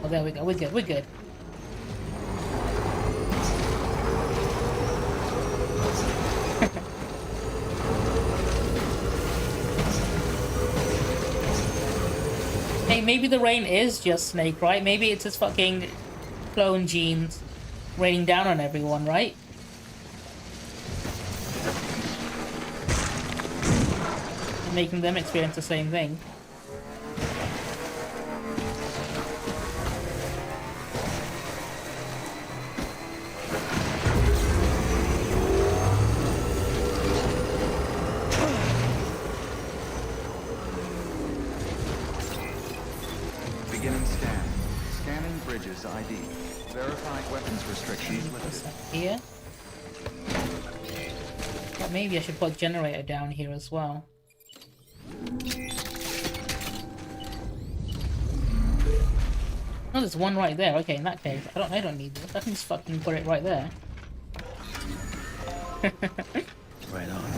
Oh, there we go. We're good. We're good. Hey, maybe the rain is just Snake, right? Maybe it's his fucking clone genes raining down on everyone, right? And making them experience the same thing. Beginning scan. Scanning bridges ID. Verified weapons restrictions lifted. Here. But maybe I should put a generator down here as well. Oh, there's one right there. Okay, in that case, I don't need this. I can just fucking put it right there. Right on.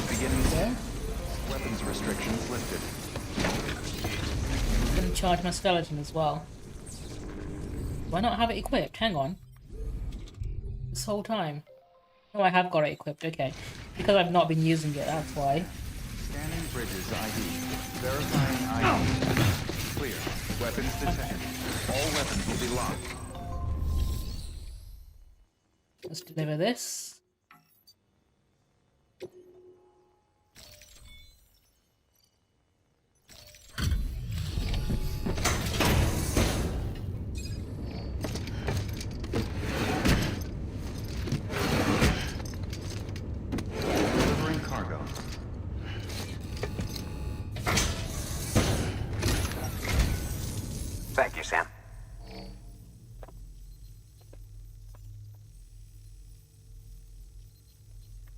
Beginning scan. Weapons restrictions lifted. I'm gonna charge my skeleton as well. Why not have it equipped? Hang on. This whole time. Oh, I have got it equipped. Okay, because I've not been using it. That's why. Scanning bridges ID. Verifying ID. Clear. Weapons detected. All weapons will be locked. Let's deliver this. Delivering cargo. Thank you, Sam.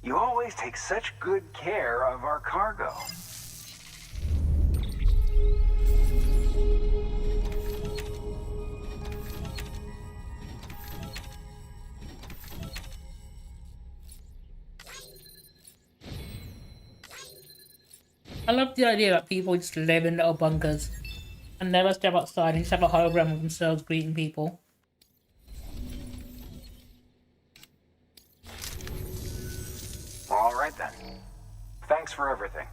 You always take such good care of our cargo. I love the idea that people just live in little bunkers and never step outside and just have a hologram of themselves greeting people. All right then. Thanks for everything.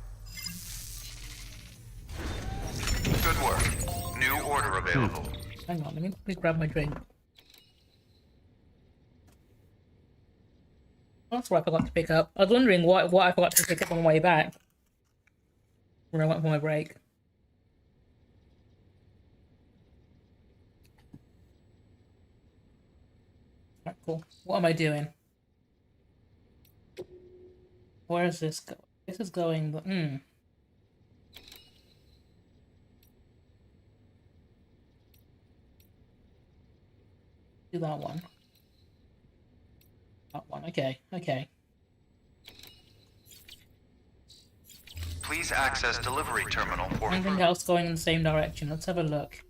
Good work. New order available. Hang on, let me grab my drink. That's what I forgot to pick up. I was wondering what I forgot to pick up on the way back. when I went for my break. Right, cool. What am I doing? Where is this going? This is going... Do that one. That one. Okay, okay. Please access delivery terminal for Anything else going in the same direction? Let's have a look.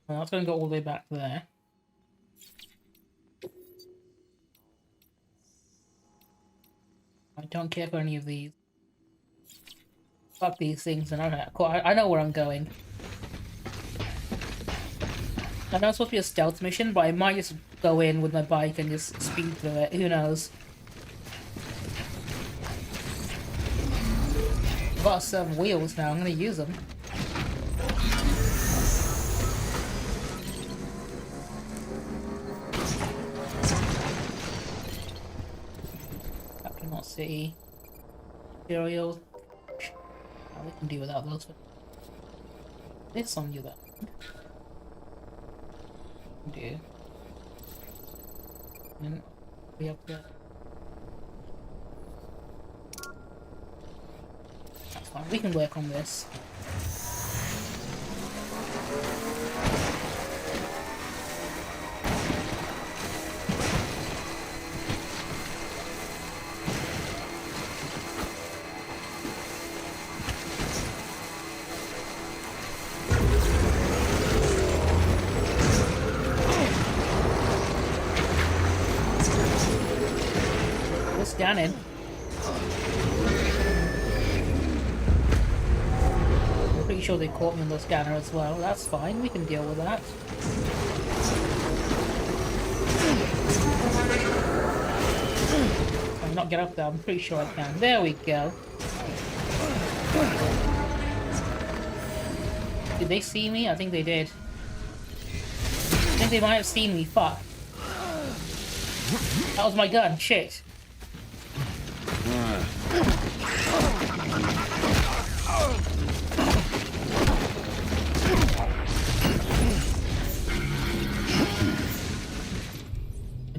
Well, that's going to go all the way back there. I don't care for any of these. Fuck these things, and I know where I'm going. I know it's supposed to be a stealth mission, but I might just go in with my bike and just speed through it. Who knows? I've got some wheels now. I'm gonna use them. Captain Not City. Materials. Oh, we can do without those. This on you then. Do. And we up there. That's fine. We can work on this. Scanning. Pretty sure they caught me on the scanner as well. That's fine, we can deal with that. Can I not get up there? I'm pretty sure I can. There we go. Did they see me? I think they did. I think they might have seen me. Fuck. That was my gun. Shit.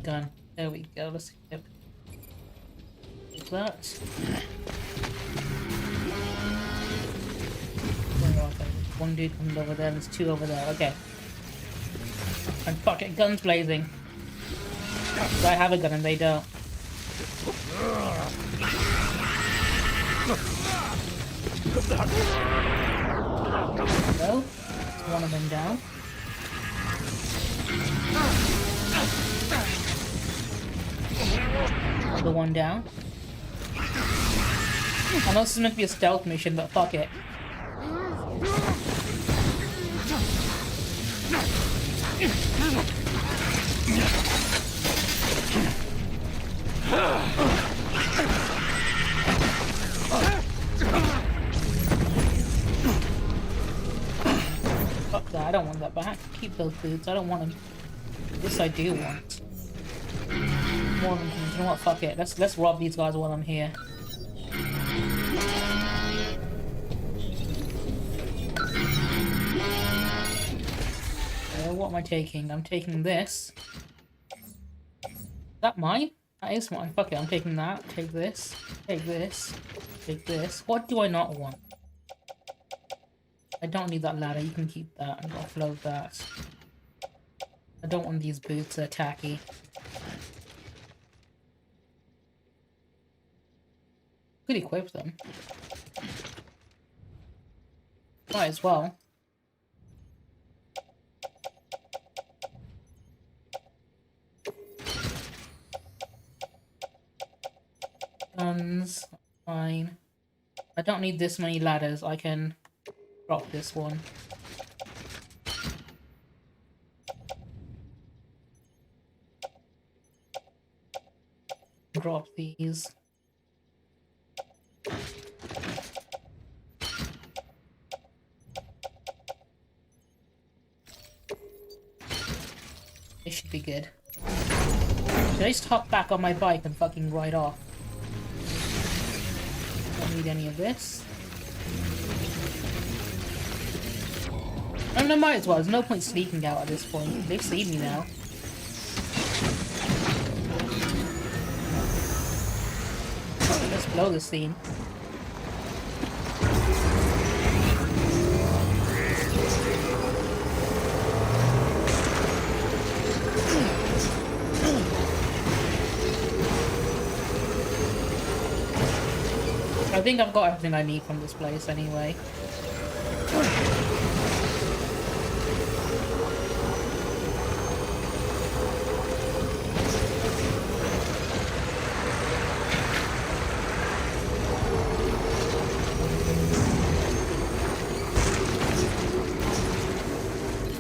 Gun. There we go. Let's get that. One dude comes over there. There's two over there. Okay. And fuck it, guns blazing. I have a gun and they don't. Go. One of them down. Another one down. I know this is meant to be a stealth mission, but fuck it. Fuck that, I don't want that back. Keep those boots, I don't want them. This I do want. More of them. You know what, fuck it. Let's rob these guys while I'm here. What am I taking? I'm taking this. Is that mine? That is mine. Fuck it, I'm taking that. Take this. Take this. Take this. What do I not want? I don't need that ladder. You can keep that and offload that. I don't want these boots. They're tacky. Could equip them. Might as well. Guns, fine. I don't need this many ladders. I can drop this one. Drop these. This should be good. Should I just hop back on my bike and fucking ride off? Don't need any of this. Oh no, might as well. There's no point sneaking out at this point. They've seen me now. Let's blow the scene. I think I've got everything I need from this place anyway.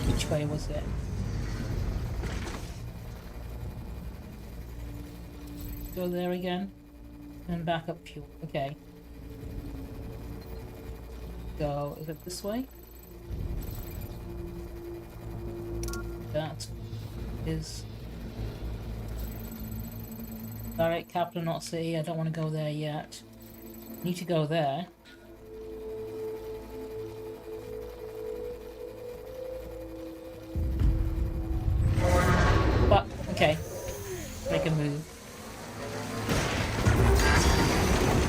Which way was it? Go there again. And back up fuel. Okay. Go, is it this way? That is direct capital, not city. I don't want to go there yet. Need to go there. But okay, make a move.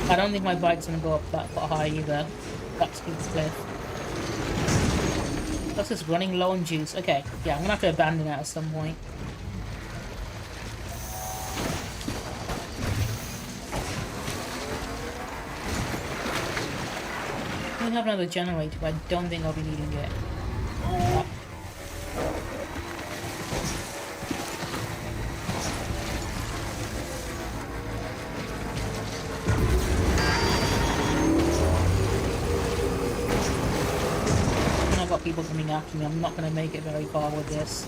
I don't think my bike's gonna go up that far high either. That's good cliff. That's just running low on juice. Okay, yeah, I'm gonna have to abandon it at some point. We have another generator, but I don't think I'll be needing it. People coming after me. I'm not going to make it very far with this.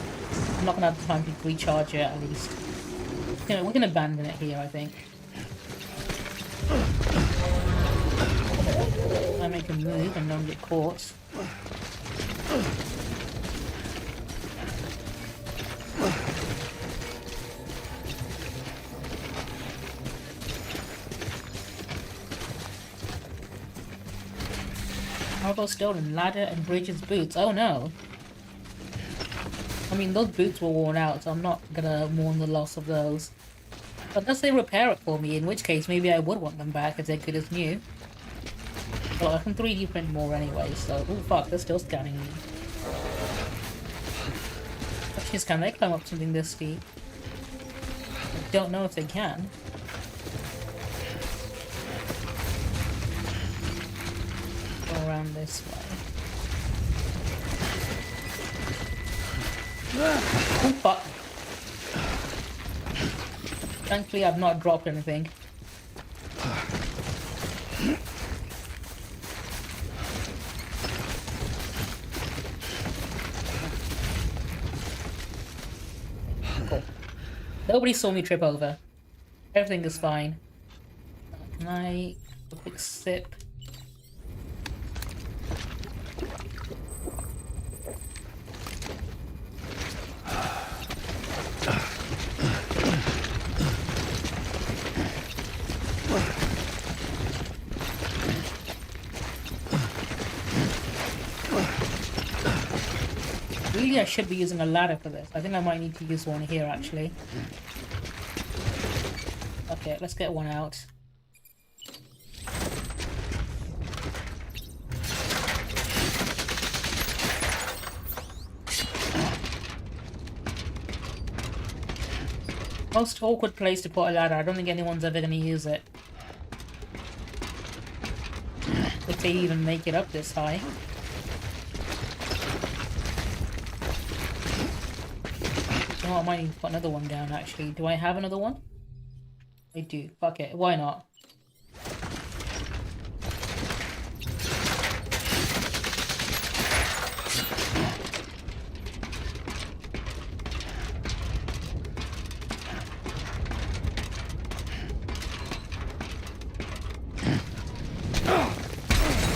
I'm not going to have time to recharge it at least. You know, we can abandon it here, I think. I make a move and don't get caught. Marble stolen, ladder and Bridget's boots. Oh no. I mean, those boots were worn out, so I'm not gonna mourn the loss of those. Unless they repair it for me, in which case maybe I would want them back if they're good as new. Well, I can 3D print more anyway, so... Oh fuck, they're still scanning me. Actually, can they climb up something this steep? I don't know if they can. Around this way. Oh fuck. Thankfully I've not dropped anything. Cool. Nobody saw me trip over. Everything is fine. Can I a quick sip? Really, I should be using a ladder for this. I think I might need to use one here, actually. Okay, let's get one out. Most awkward place to put a ladder. I don't think anyone's ever going to use it. If they even make it up this high. You know what, I might need to put another one down actually. Do I have another one? I do. Fuck it. Why not?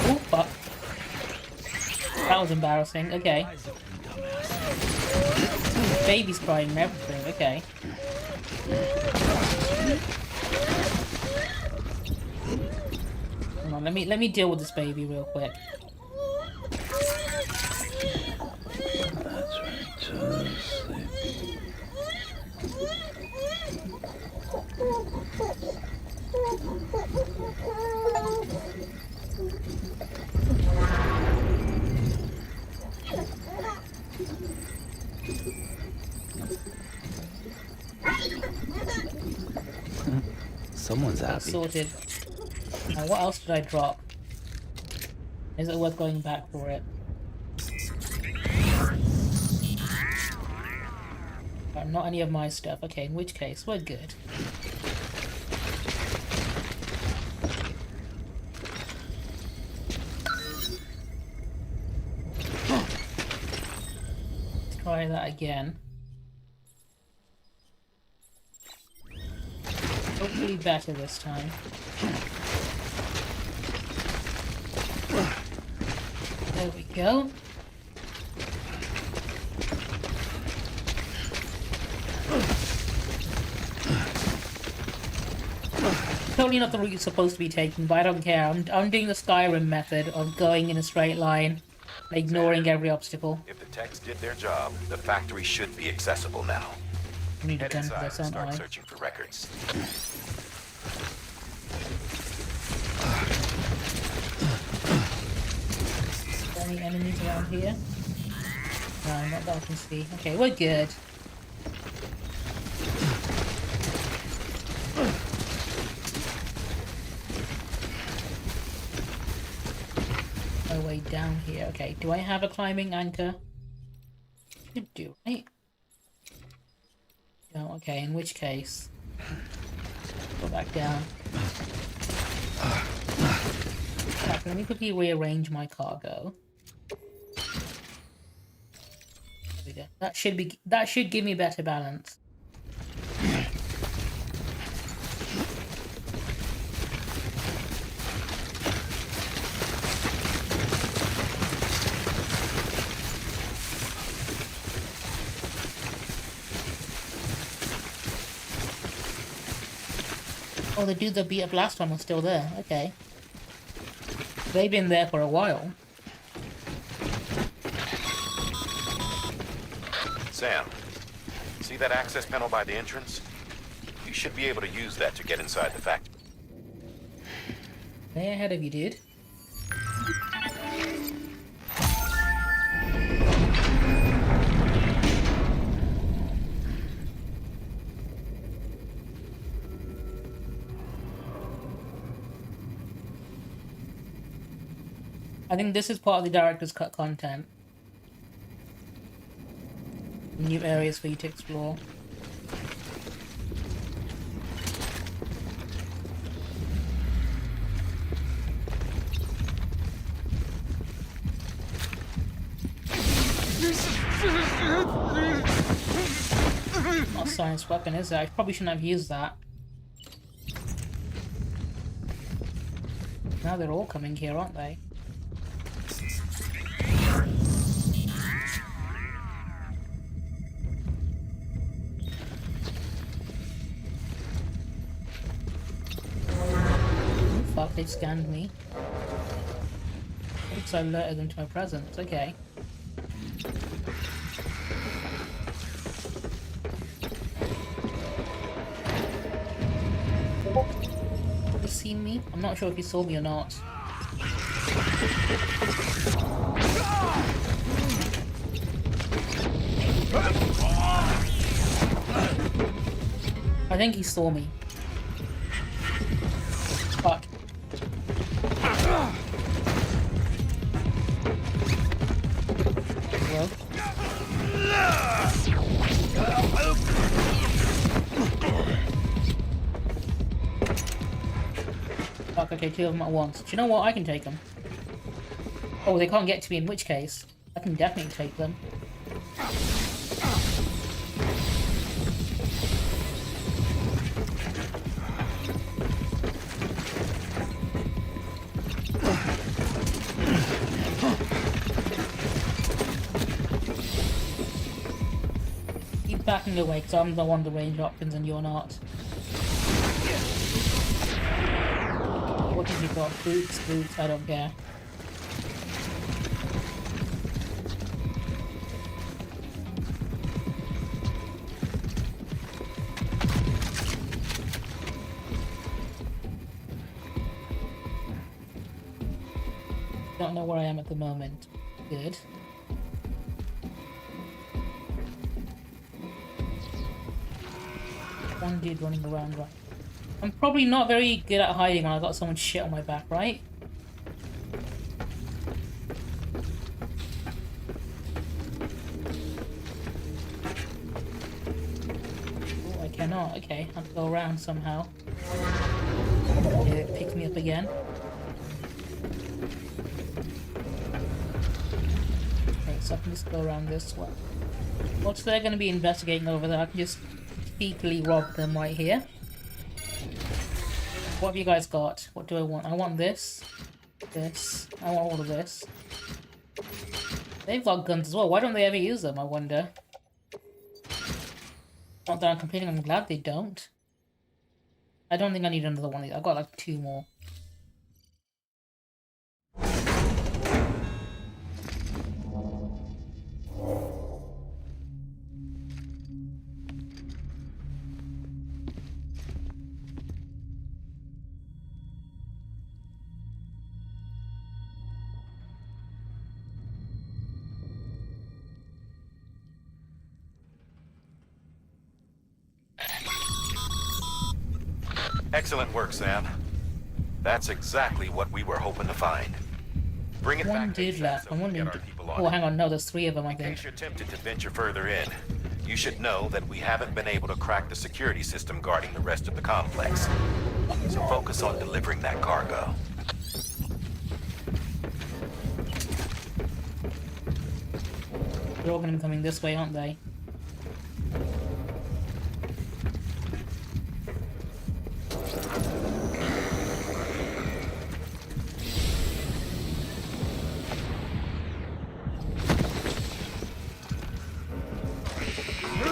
Oh fuck. That was embarrassing. Okay. Baby's crying and everything, okay. Come on, let me deal with this baby real quick. That's right, to sleep. Someone's That's happy. sorted. Now, what else did I drop? Is it worth going back for it? Not any of my stuff. Okay, in which case, we're good. Let's try that again. Hopefully better this time. There we go. Totally not the route you're supposed to be taking, but I don't care. I'm doing the Skyrim method of going in a straight line, ignoring every obstacle. If the techs did their job, the factory should be accessible now. I need to Head gun for inside this, and aren't start I? searching for records. Any enemies around here? No, not that I can see. Okay, we're good. My way down here. Okay, do I have a climbing anchor? Should do, right? No, okay, in which case... Go back down. Right, let me quickly rearrange my cargo. There we go. That should give me better balance. Oh, the dude that beat up last time was still there. Okay. They've been there for a while. Sam, see that access panel by the entrance? You should be able to use that to get inside the factory. Way ahead of you, dude. I think this is part of the director's cut content. New areas for you to explore. Not a science weapon, is it? I probably shouldn't have used that. Now they're all coming here, aren't they? Fuck, they scanned me. Looks I alerted them to my presence, okay. Have you seen me? I'm not sure if you saw me or not. I think he saw me. Fuck. Well. Fuck, okay, two of them at once. Do you know what? I can take them. Oh, they can't get to me, in which case, I can definitely take them. Keep backing away, because I'm the one with the range options and you're not. We're What have you got? Boots, boots, I don't care. Don't know where I am at the moment. Good. One dude running around, right? I'm probably not very good at hiding when I got someone's shit on my back, right? Oh, I cannot. Okay, I have to go around somehow. It picks me up again. Okay, so I can just go around this way. What's they're going to be investigating over there? I can just sneakily rob them right here. What have you guys got? What do I want? I want this. This. I want all of this. They've got guns as well. Why don't they ever use them, I wonder? Not that I'm complaining, I'm glad they don't. I don't think I need another one of these. I've got like 2 more. Excellent work, Sam. That's exactly what we were hoping to find. Bring it One back dude ASAP left. so I'm we can wondering. get our people on Oh, it. hang on. No, there's 3 of them, I In think. case you're tempted to venture further in, you should know that we haven't been able to crack the security system guarding the rest of the complex. So focus on delivering that cargo. They're all going to be coming this way, aren't they?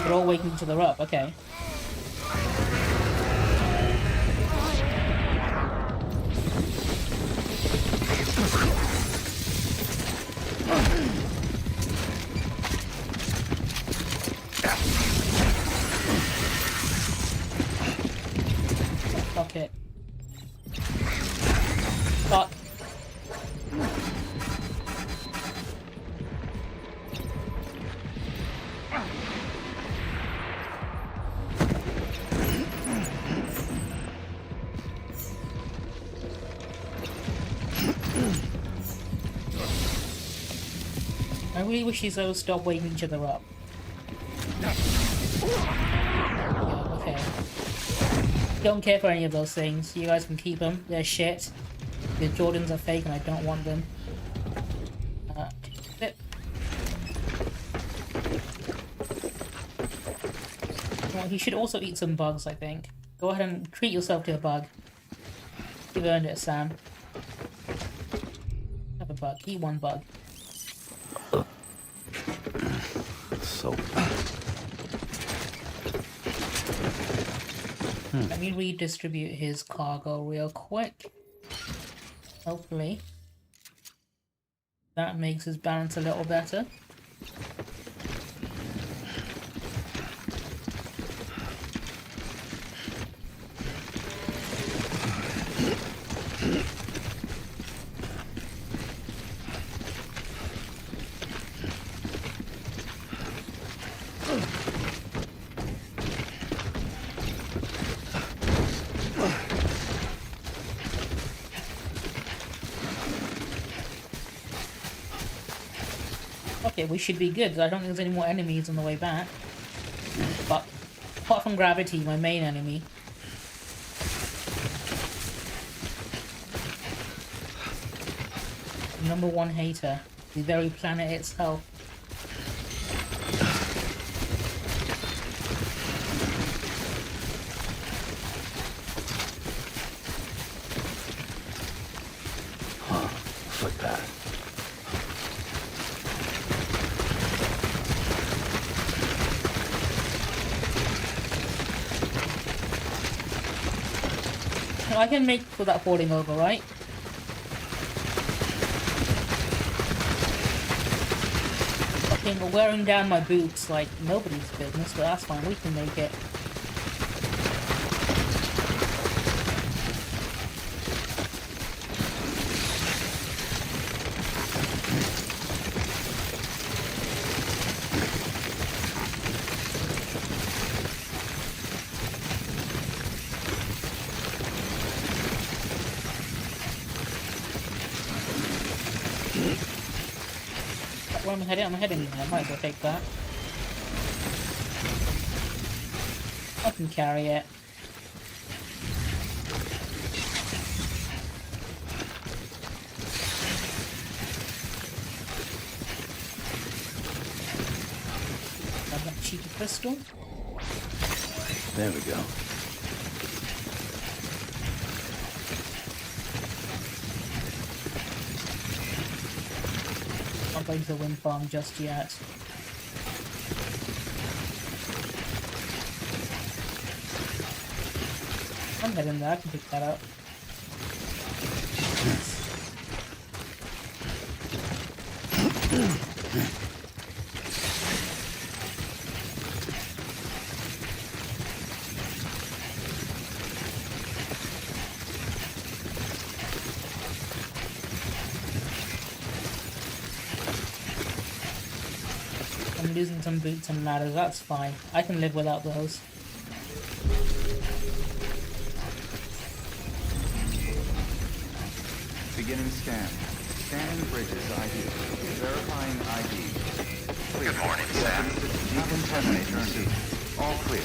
They're all waking each other up, okay. Fuck it. Fuck. I really wish these would stop waking each other up. Yeah, okay. Don't care for any of those things. You guys can keep them. They're shit. The Jordans are fake and I don't want them. Well, he should also eat some bugs, I think. Go ahead and treat yourself to a bug. You've earned it, Sam. Have a bug. Eat 1 bug. So. Let me redistribute his cargo real quick. Hopefully that makes his balance a little better. Okay, we should be good. I don't think there's any more enemies on the way back. But apart from Gravity, my main enemy. #1 hater. The very planet itself. Footpath. I can make for that porting over, right? Fucking wearing down my boots like nobody's business, but that's fine, we can make it. Where am I heading? I'm heading there. I might as well take that. I can carry it. Grab that cheeky crystal. There we go. Not going to the wind farm just yet. I'm heading there, I can pick that up. I'm losing some boots and ladders, that's fine. I can live without those. Beginning scan. Scanning bridges ID. Verifying ID. Clear. Good morning, Sam. Decontamination received. All clear.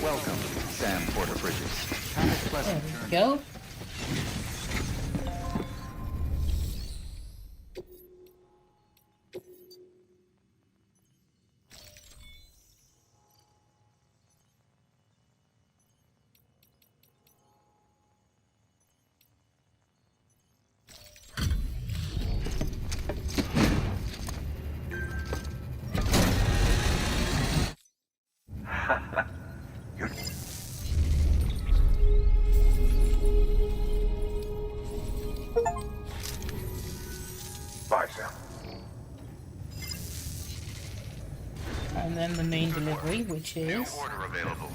Welcome, Sam Porter Bridges. Have a pleasant There we journey. go. Bye, Sam. And then the main delivery, which New is... order available.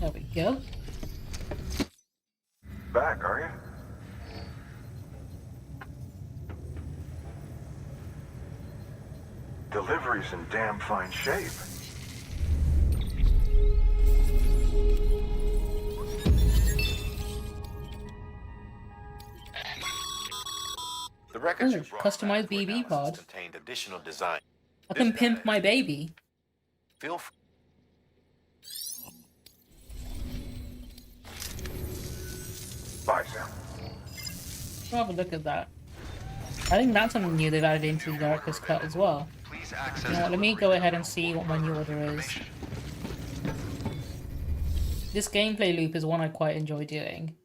There we go. Back, are you? Delivery's in damn fine shape. The records Ooh, you brought customized back for BB analysis pod. contained additional design. I can pimp my baby. Feel free. Bye, Sam. I'll have a look at that. I think that's something new they've added into the director's cut as well. Please You access know what, let me go ahead and see what my new order is. This gameplay loop is one I quite enjoy doing.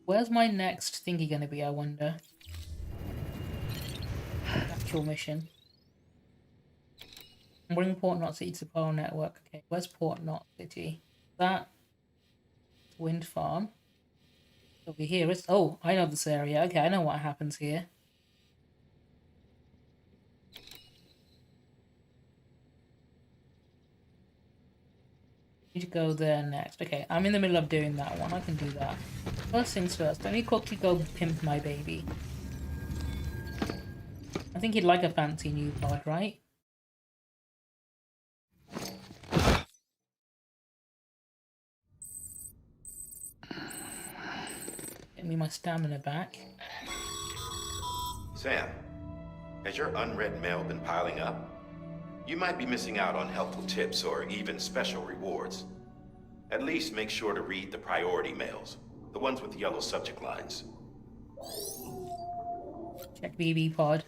Where's my next thingy gonna be, I wonder? Actual mission. Bring Port Knot City to Power Network. Okay, where's Port Knot City? That wind farm. Over here is... Oh, I know this area. Okay, I know what happens here. Need to go there next. Okay, I'm in the middle of doing that one. I can do that. First things first, let me quickly go pimp my baby. I think he'd like a fancy new pod, right? Get me my stamina back. Sam, has your unread mail been piling up? You might be missing out on helpful tips or even special rewards. At least make sure to read the priority mails, the ones with yellow subject lines. Check BB pod.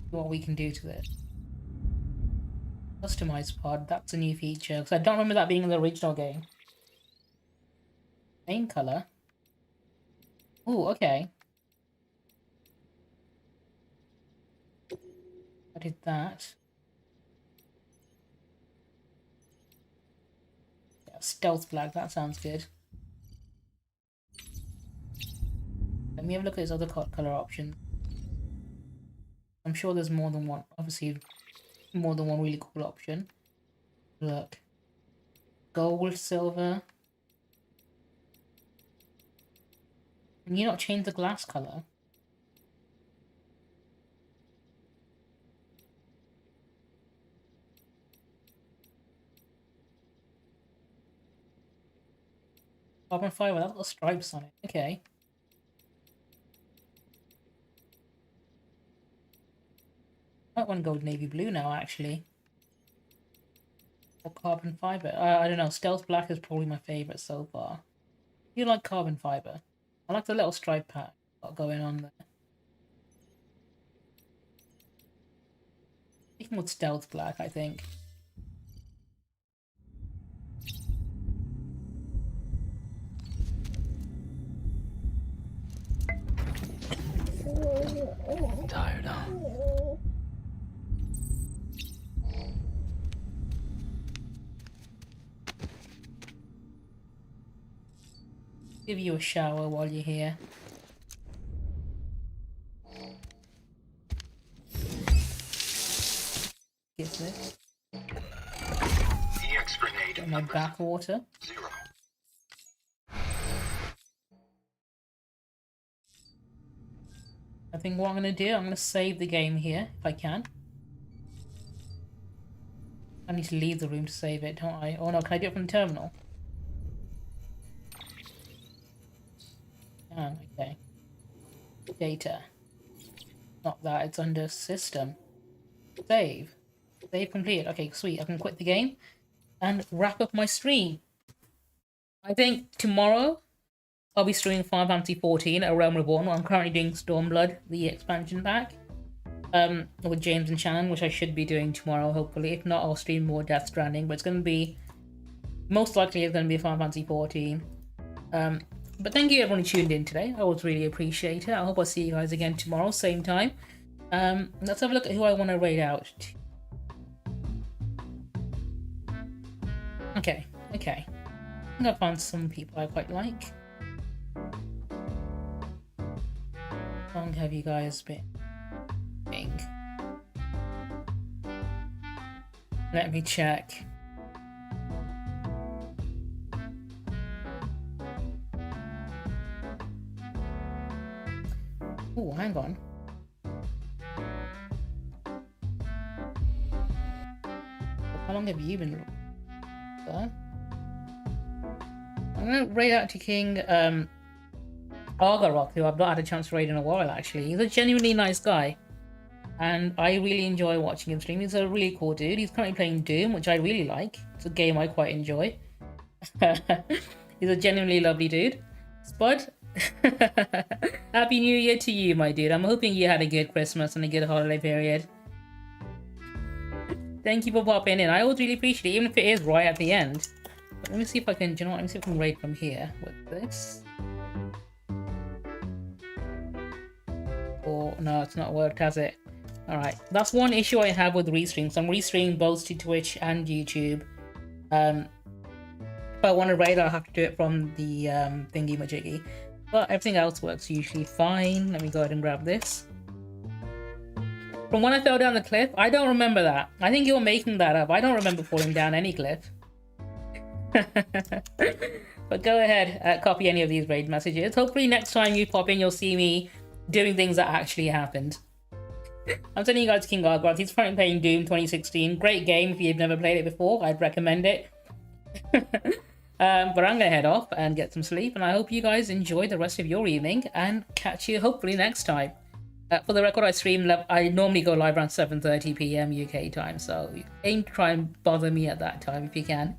See what we can do to it. Customize pod, that's a new feature, because I don't remember that being in the original game. Main color. Ooh, okay. I did that. Yeah, stealth black, that sounds good. Let me have a look at his other color option. I'm sure there's more than one, obviously more than one really cool option. Look. Gold, silver. Can you not change the glass color? Carbon fiber, that's got stripes on it. Okay. I might want to go with navy blue now, actually. Or carbon fiber. I don't know. Stealth black is probably my favorite so far. You like carbon fiber? I like the little stripe pattern got going on there. Even with stealth black, I think. Tired, huh? Give you a shower while you're here. Get this. Get my backwater. I think what I'm going to do, I'm going to save the game here, if I can. I need to leave the room to save it, don't I? Oh no, can I do it from the terminal? Okay. Data. Not that, it's under system. Save. Save completed. Okay, sweet. I can quit the game and wrap up my stream. I think tomorrow I'll be streaming Final Fantasy 14 A Realm Reborn. I'm currently doing Stormblood, the expansion pack. With James and Shannon, which I should be doing tomorrow, hopefully. If not, I'll stream more Death Stranding, but it's going to be... Most likely it's going to be Final Fantasy 14. But thank you everyone who tuned in today. I always really appreciate it. I hope I'll see you guys again tomorrow, same time. Let's have a look at who I want to raid out. Okay. I think I found some people I quite like. How long have you guys been? Let me check. Oh, hang on. How long have you been there? I'm gonna raid out to King Argarok, who I've not had a chance to raid in a while actually. He's a genuinely nice guy. And I really enjoy watching him stream. He's a really cool dude. He's currently playing Doom, which I really like. It's a game I quite enjoy. He's a genuinely lovely dude. Spud, Happy New Year to you, my dude. I'm hoping you had a good Christmas and a good holiday period. Thank you for popping in. I always really appreciate it, even if it is right at the end. But let me see if I can, do you know what? Let me see if I can raid from here with this. Oh, no, it's not worked, has it? Alright, that's one issue I have with restreams. I'm restreaming both to Twitch and YouTube. If I want to raid, I'll have to do it from the thingy-majiggy. But everything else works usually fine. Let me go ahead and grab this. From when I fell down the cliff, I don't remember that. I think you're making that up. I don't remember falling down any cliff. But go ahead, copy any of these raid messages. Hopefully next time you pop in, you'll see me doing things that actually happened. I'm sending you guys King Argoth. He's currently playing Doom 2016. Great game if you've never played it before. I'd recommend it. But I'm going to head off and get some sleep. And I hope you guys enjoy the rest of your evening. And catch you hopefully next time. For the record, I normally go live around 7:30 PM UK time. So aim to try and bother me at that time if you can.